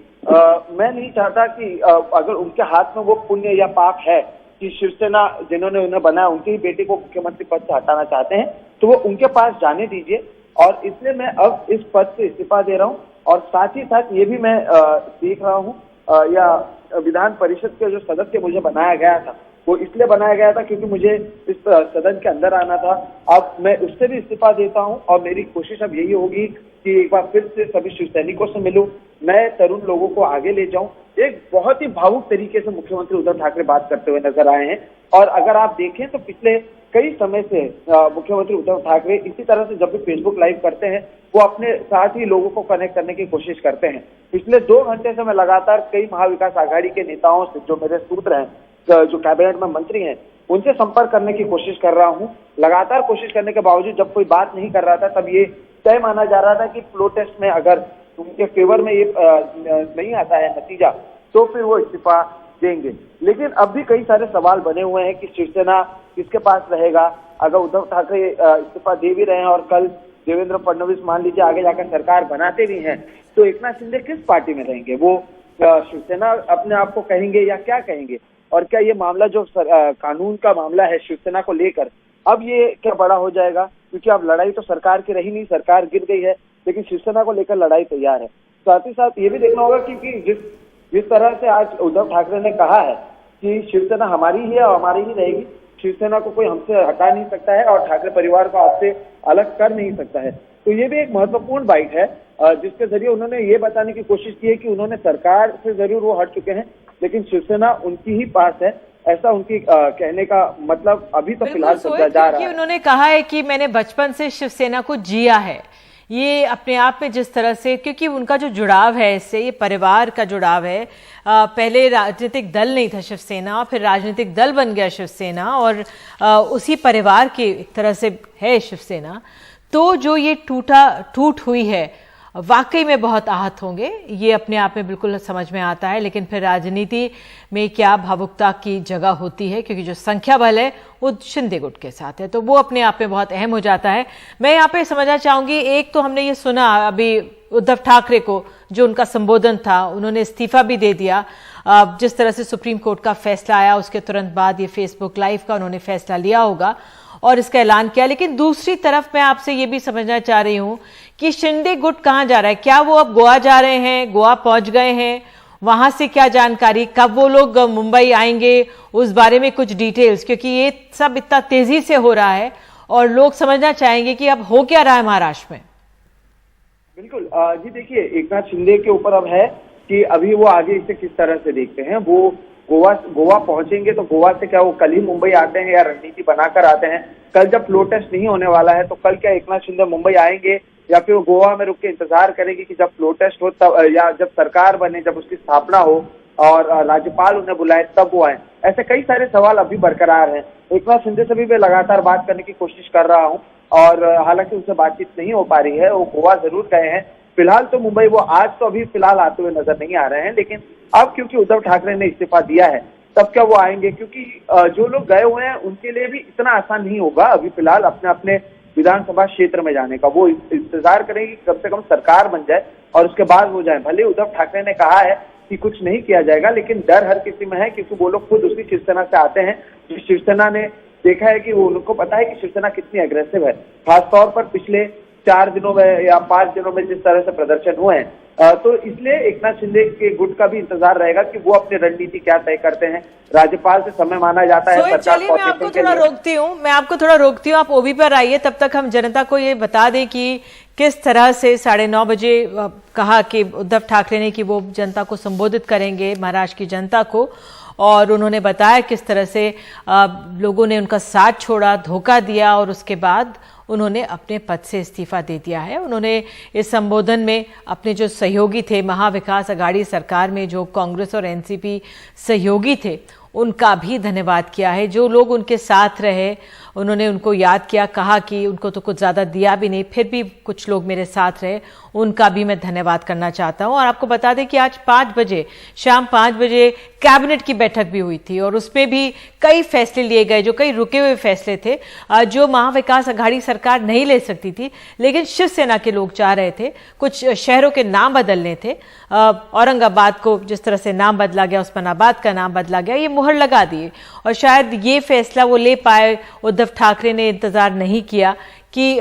मैं नहीं चाहता कि अगर उनके हाथ में वो पुण्य या पाप है कि शिवसेना जिन्होंने उन्हें बनाया उनकी ही बेटी को मुख्यमंत्री पद से हटाना चाहते हैं, तो वो उनके पास जाने दीजिए. और इसलिए मैं अब इस पद से इस्तीफा दे रहा हूं. और साथ ही साथ ये भी मैं देख रहा हूं या विधान परिषद के जो सदस्य मुझे बनाया गया था वो इसलिए बनाया गया था क्योंकि मुझे इस सदन के अंदर आना था। अब मैं उससे भी इस्तीफा देता हूं और मेरी कोशिश अब यही होगी कि एक बार फिर से सभी शिव सैनिकों से मिलूं, नए तरुण लोगों को आगे ले जाऊं। एक बहुत ही भावुक तरीके से मुख्यमंत्री उद्धव ठाकरे बात करते हुए नजर आए हैं और अगर आप देखें तो पिछले कई समय से मुख्यमंत्री उद्धव ठाकरे इसी तरह से जब भी फेसबुक लाइव करते हैं वो अपने साथ ही लोगों को कनेक्ट करने की कोशिश करते हैं। पिछले 2 घंटे से मैं लगातार कई महाविकास आघाड़ी के नेताओं से, जो मेरे सूत्र हैं, जो कैबिनेट में मंत्री हैं, उनसे संपर्क करने की कोशिश कर रहा हूं। लगातार कोशिश करने के बावजूद जब कोई बात नहीं कर रहा था तब ये तय माना जा रहा था कि फ्लो टेस्ट में अगर उनके फेवर में ये नहीं आता है नतीजा तो फिर वो इस्तीफा देंगे। लेकिन अब भी कई सारे सवाल बने हुए हैं कि शिवसेना किसके पास रहेगा। अगर उद्धव ठाकरे इस्तीफा दे भी रहे हैं और कल देवेंद्र फडणवीस मान लीजिए आगे जाकर सरकार बनाते भी हैं तो एकनाथ शिंदे किस पार्टी में रहेंगे? वो शिवसेना अपने आप को कहेंगे या क्या कहेंगे? और क्या ये मामला जो कानून का मामला है शिवसेना को लेकर, अब ये क्या बड़ा हो जाएगा? क्योंकि अब लड़ाई तो सरकार की रही नहीं, सरकार गिर गई है, लेकिन शिवसेना को लेकर लड़ाई तैयार है। साथ ही साथ ये भी देखना होगा क्योंकि जिस तरह से आज उद्धव ठाकरे ने कहा है कि शिवसेना हमारी ही है और हमारी ही रहेगी, शिवसेना को कोई हमसे हटा नहीं सकता है और ठाकरे परिवार को आपसे अलग कर नहीं सकता है, तो ये भी एक महत्वपूर्ण बाइट है जिसके जरिए उन्होंने ये बताने की कोशिश की है कि उन्होंने सरकार से जरूर वो हट चुके हैं लेकिन शिवसेना उनकी ही पास है, ऐसा उनकी कहने का मतलब अभी तो फिलहाल समझा जा रहा है। उन्होंने कहा है कि मैंने बचपन से शिवसेना को जिया है। ये अपने आप में जिस तरह से, क्योंकि उनका जो जुड़ाव है इससे, ये परिवार का जुड़ाव है। पहले राजनीतिक दल नहीं था शिवसेना, फिर राजनीतिक दल बन गया शिवसेना और उसी परिवार की एक तरह से है शिवसेना। तो जो ये टूट हुई है वाकई में बहुत आहत होंगे, ये अपने आप में बिल्कुल समझ में आता है। लेकिन फिर राजनीति में क्या भावुकता की जगह होती है, क्योंकि जो संख्या बल है वो शिंदे गुट के साथ है, तो वो अपने आप में बहुत अहम हो जाता है। मैं यहाँ पे समझना चाहूंगी, एक तो हमने ये सुना अभी उद्धव ठाकरे को जो उनका संबोधन था, उन्होंने इस्तीफा भी दे दिया। जिस तरह से सुप्रीम कोर्ट का फैसला आया उसके तुरंत बाद ये फेसबुक लाइव का उन्होंने फैसला लिया होगा और इसका ऐलान किया। लेकिन दूसरी तरफ मैं आपसे ये भी समझना चाह रही हूं कि शिंदे गुट कहां जा रहा है? क्या वो अब गोवा जा रहे हैं, गोवा पहुंच गए हैं? वहां से क्या जानकारी, कब वो लोग मुंबई आएंगे, उस बारे में कुछ डिटेल्स, क्योंकि ये सब इतना तेजी से हो रहा है और लोग समझना चाहेंगे कि अब हो क्या रहा है महाराष्ट्र में। बिल्कुल जी, देखिए एकनाथ शिंदे के ऊपर अब है कि अभी वो आगे इसे किस तरह से देखते हैं। वो गोवा पहुंचेंगे तो गोवा से क्या वो कल ही मुंबई आते हैं या रणनीति बनाकर आते हैं? कल जब फ्लो टेस्ट नहीं होने वाला है तो कल क्या एकनाथ शिंदे मुंबई आएंगे या फिर वो गोवा में रुक के इंतजार करेंगे कि जब फ्लो टेस्ट हो तब, या जब सरकार बने, जब उसकी स्थापना हो और राज्यपाल उन्हें बुलाए तब वो आए? ऐसे कई सारे सवाल अभी बरकरार हैं। एकनाथ शिंदे से भी मैं लगातार बात करने की कोशिश कर रहा हूँ और हालांकि उनसे बातचीत नहीं हो पा रही है। वो गोवा जरूर गए हैं, फिलहाल तो मुंबई वो आज तो अभी फिलहाल आते हुए नजर नहीं आ रहे हैं। लेकिन अब क्योंकि उद्धव ठाकरे ने इस्तीफा दिया है तब क्या वो आएंगे? क्योंकि जो लोग गए हुए हैं उनके लिए भी इतना आसान नहीं होगा अभी फिलहाल अपने अपने विधानसभा क्षेत्र में जाने का। वो इंतजार करेंगे कि कम से कम सरकार बन जाए और उसके बाद वो जाए। भले उद्धव ठाकरे ने कहा है कि कुछ नहीं किया जाएगा, लेकिन डर हर किसी में है क्योंकि वो लोग खुद उसी शिवसेना से आते हैं। जिस शिवसेना ने देखा है कि वो उनको पता है कि शिवसेना कितनी अग्रेसिव है, खासतौर पर पिछले 4 दिनों में या 5 दिनों में जिस तरह से प्रदर्शन हुए हैं। तो इसलिए एकनाथ शिंदे के गुट का भी इंतजार रहेगा कि वो अपनी रणनीति क्या तय करते हैं। राज्यपाल से समय माना जाता है। चलिए मैं आपको थोड़ा रोकती हूँ, आप ओबी पर आइए। तब तक हम जनता को ये बता दें कि किस तरह से 9:30 बजे कहा कि उद्धव ठाकरे ने कि वो जनता को संबोधित करेंगे, महाराष्ट्र की जनता को, और उन्होंने बताया किस तरह से लोगों ने उनका साथ छोड़ा, धोखा दिया और उसके बाद उन्होंने अपने पद से इस्तीफा दे दिया है। उन्होंने इस संबोधन में अपने जो सहयोगी थे महाविकास आघाड़ी सरकार में, जो कांग्रेस और एनसीपी सहयोगी थे, उनका भी धन्यवाद किया है। जो लोग उनके साथ रहे उन्होंने उनको याद किया, कहा कि उनको तो कुछ ज़्यादा दिया भी नहीं, फिर भी कुछ लोग मेरे साथ रहे, उनका भी मैं धन्यवाद करना चाहता हूं। और आपको बता दें कि आज 5 बजे, शाम 5 बजे कैबिनेट की बैठक भी हुई थी और उसमें भी कई फैसले लिए गए, जो कई रुके हुए फैसले थे जो महाविकास आघाड़ी सरकार नहीं ले सकती थी, लेकिन शिवसेना के लोग चाह रहे थे। कुछ शहरों के नाम बदलने थे, औरंगाबाद को जिस तरह से नाम बदला गया, उस्मानाबाद का नाम बदला गया, ये मुहर लगा दिए और शायद ये फैसला वो ले पाए। उद्धव ठाकरे ने इंतजार नहीं किया कि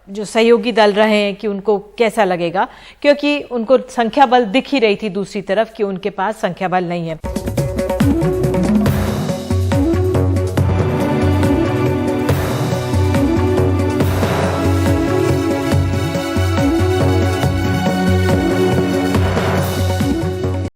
जो सहयोगी दल रहे हैं कि उनको कैसा लगेगा, क्योंकि उनको संख्या बल दिख ही रही थी दूसरी तरफ कि उनके पास संख्या बल नहीं है।